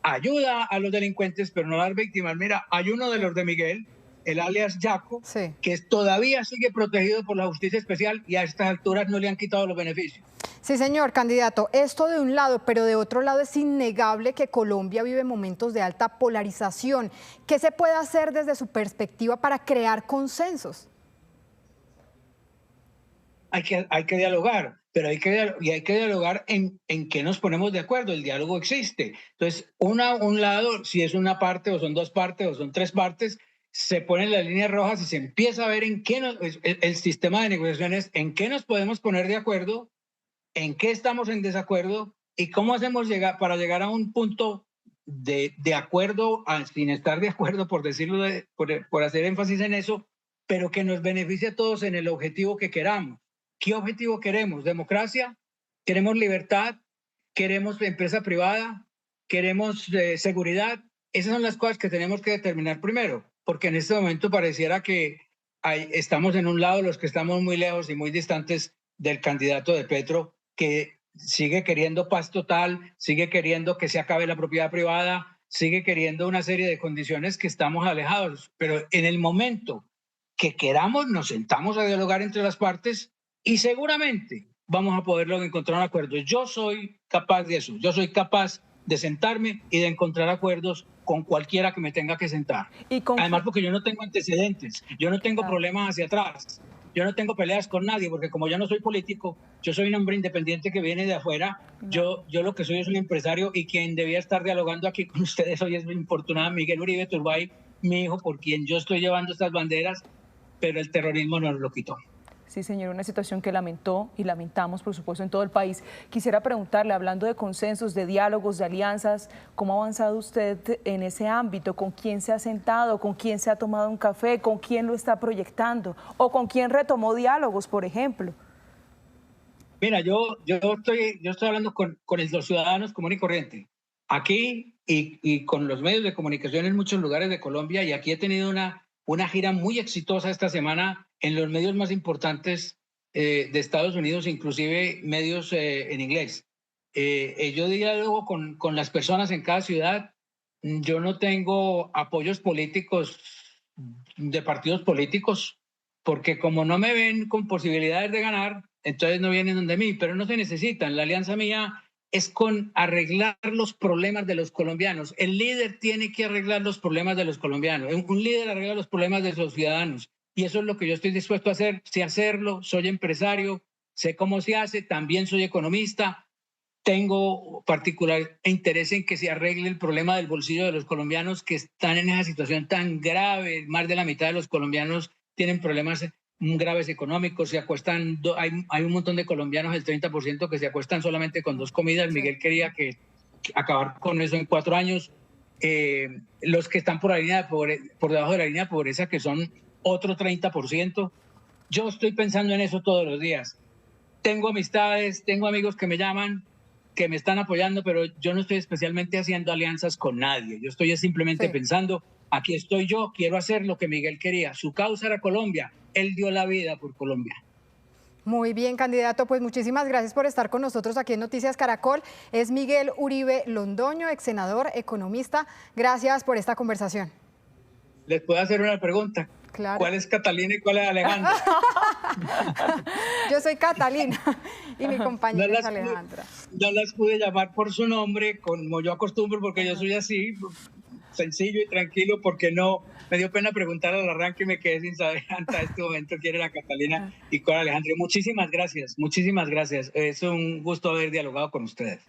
ayuda a los delincuentes, pero no a las víctimas. Mira, hay uno de los de Miguel, el alias Yaco, que todavía sigue protegido por la Justicia Especial y a estas alturas no le han quitado los beneficios.
Sí, señor candidato, esto de un lado, pero de otro lado es innegable que Colombia vive momentos de alta polarización. ¿Qué se puede hacer desde su perspectiva para crear consensos?
Hay que dialogar, pero hay que dialogar en qué nos ponemos de acuerdo. El diálogo existe. Entonces, un lado, si es una parte o son 2 partes o son 3 partes, se ponen las líneas rojas y se empieza a ver en qué el sistema de negociaciones, en qué nos podemos poner de acuerdo, en qué estamos en desacuerdo y cómo hacemos para llegar a un punto de acuerdo, sin estar de acuerdo, por decirlo, por hacer énfasis en eso, pero que nos beneficie a todos en el objetivo que queramos. ¿Qué objetivo queremos? ¿Democracia? ¿Queremos libertad? ¿Queremos empresa privada? ¿Queremos seguridad? Esas son las cosas que tenemos que determinar primero, porque en este momento pareciera que estamos en un lado los que estamos muy lejos y muy distantes del candidato de Petro, que sigue queriendo paz total, sigue queriendo que se acabe la propiedad privada, sigue queriendo una serie de condiciones que estamos alejados. Pero en el momento que queramos, nos sentamos a dialogar entre las partes y seguramente vamos a poder encontrar un acuerdo. Yo soy capaz de eso, yo soy capaz de sentarme y de encontrar acuerdos con cualquiera que me tenga que sentar. Además, porque yo no tengo antecedentes, yo no tengo problemas hacia atrás, yo no tengo peleas con nadie, porque como yo no soy político, yo soy un hombre independiente que viene de afuera, yo lo que soy es un empresario, y quien debía estar dialogando aquí con ustedes hoy es mi infortunado Miguel Uribe Turbay, mi hijo, por quien yo estoy llevando estas banderas, pero el terrorismo nos lo quitó.
Sí, señor, una situación que lamentó y lamentamos, por supuesto, en todo el país. Quisiera preguntarle, hablando de consensos, de diálogos, de alianzas, ¿cómo ha avanzado usted en ese ámbito? ¿Con quién se ha sentado? ¿Con quién se ha tomado un café? ¿Con quién lo está proyectando? ¿O con quién retomó diálogos, por ejemplo?
Mira, yo estoy hablando con los ciudadanos común y corriente, aquí y con los medios de comunicación en muchos lugares de Colombia, y aquí he tenido una gira muy exitosa esta semana en los medios más importantes de Estados Unidos, inclusive medios en inglés. Yo diálogo con las personas en cada ciudad. Yo no tengo apoyos políticos de partidos políticos, porque como no me ven con posibilidades de ganar, entonces no vienen donde mí, pero no se necesitan. La alianza mía es con arreglar los problemas de los colombianos. El líder tiene que arreglar los problemas de los colombianos. Un líder arregla los problemas de sus ciudadanos. Y eso es lo que yo estoy dispuesto a hacer. Sé hacerlo, soy empresario, sé cómo se hace, también soy economista. Tengo particular interés en que se arregle el problema del bolsillo de los colombianos, que están en esa situación tan grave. Más de la mitad de los colombianos tienen problemas graves económicos, se acuestan, hay un montón de colombianos, el 30%, que se acuestan solamente con 2 comidas. Miguel quería acabar con eso en 4 años. Los que están por debajo de la línea de pobreza, que son otro 30%. Yo estoy pensando en eso todos los días. Tengo amistades, tengo amigos que me llaman, que me están apoyando, pero yo no estoy especialmente haciendo alianzas con nadie. Yo estoy simplemente pensando, aquí estoy yo, quiero hacer lo que Miguel quería. Su causa era Colombia, él dio la vida por Colombia.
Muy bien, candidato, pues muchísimas gracias por estar con nosotros aquí en Noticias Caracol. Es Miguel Uribe Londoño, ex senador, economista. Gracias por esta conversación.
¿Les puedo hacer una pregunta?
Claro.
¿Cuál es Catalina y cuál es Alejandra?
Yo soy Catalina y mi compañera es Alejandra.
No las pude llamar por su nombre, como yo acostumbro, porque yo soy así, sencillo y tranquilo, porque no me dio pena preguntar al arranque y me quedé sin saber hasta este momento quién era Catalina y cuál Alejandra. Muchísimas gracias, muchísimas gracias. Es un gusto haber dialogado con ustedes.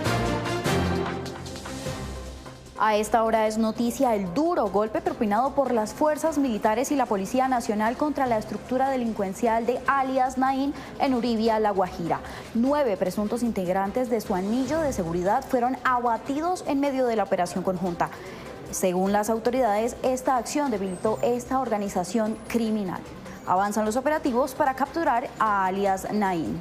A esta hora es noticia el duro golpe propinado por las fuerzas militares y la Policía Nacional contra la estructura delincuencial de alias Naín en Uribia, La Guajira. 9 presuntos integrantes de su anillo de seguridad fueron abatidos en medio de la operación conjunta. Según las autoridades, esta acción debilitó esta organización criminal. Avanzan los operativos para capturar a alias Naín.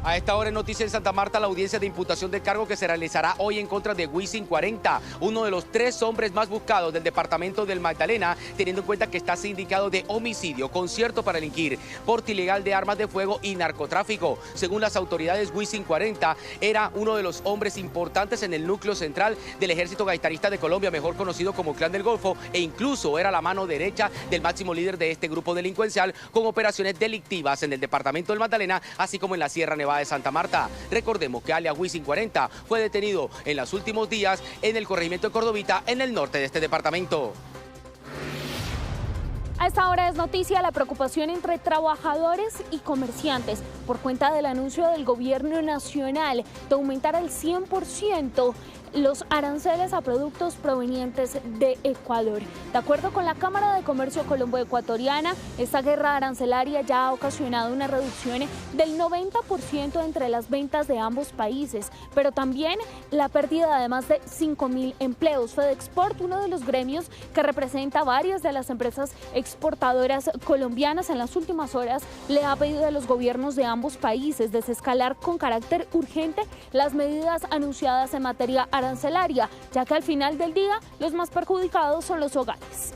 A esta hora en Noticias en Santa Marta, la audiencia de imputación de cargo que se realizará hoy en contra de Wisin 40, uno de los 3 hombres más buscados del departamento del Magdalena, teniendo en cuenta que está sindicado de homicidio, concierto para delinquir, porte ilegal de armas de fuego y narcotráfico. Según las autoridades, Wisin 40 era uno de los hombres importantes en el núcleo central del Ejército Gaitanista de Colombia, mejor conocido como Clan del Golfo, e incluso era la mano derecha del máximo líder de este grupo delincuencial, con operaciones delictivas en el departamento del Magdalena, así como en la Sierra Nevada de Santa Marta. Recordemos que alias Wisin 40 fue detenido en los últimos días en el corregimiento de Cordovita, en el norte de este departamento.
A esta hora es noticia la preocupación entre trabajadores y comerciantes por cuenta del anuncio del gobierno nacional de aumentar al 100% los aranceles a productos provenientes de Ecuador. De acuerdo con la Cámara de Comercio Colombo-Ecuatoriana, esta guerra arancelaria ya ha ocasionado una reducción del 90% entre las ventas de ambos países, pero también la pérdida de más de 5.000 empleos. FedExport, uno de los gremios que representa varias de las empresas exportadoras colombianas, en las últimas horas le ha pedido a los gobiernos de ambos países desescalar con carácter urgente las medidas anunciadas en materia arancelaria, ya que al final del día los más perjudicados son los hogares.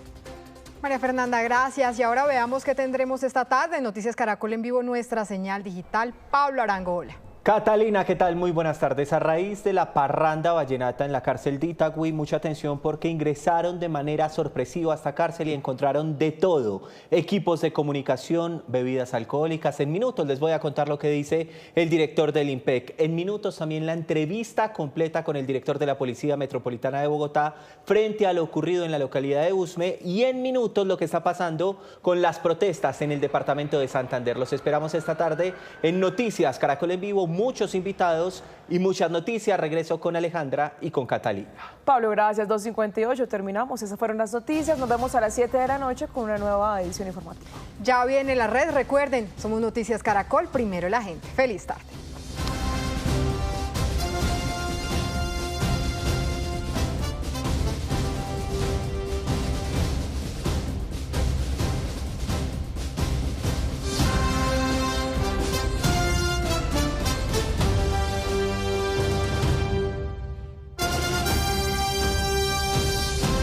María Fernanda, gracias. Y ahora veamos qué tendremos esta tarde en Noticias Caracol en vivo, nuestra señal digital. Pablo Arango, hola.
Catalina, ¿qué tal? Muy buenas tardes. A raíz de la parranda vallenata en la cárcel de Itagüí, mucha atención porque ingresaron de manera sorpresiva a esta cárcel y encontraron de todo. Equipos de comunicación, bebidas alcohólicas. En minutos les voy a contar lo que dice el director del IMPEC. En minutos también la entrevista completa con el director de la Policía Metropolitana de Bogotá frente a lo ocurrido en la localidad de Usme. Y en minutos lo que está pasando con las protestas en el departamento de Santander. Los esperamos esta tarde en Noticias Caracol en Vivo. Muchos invitados y muchas noticias. Regreso con Alejandra y con Catalina.
Pablo, gracias. 2:58, terminamos. Esas fueron las noticias. Nos vemos a las 7 de la noche con una nueva edición informativa.
Ya viene la red. Recuerden, somos Noticias Caracol, primero la gente. Feliz tarde.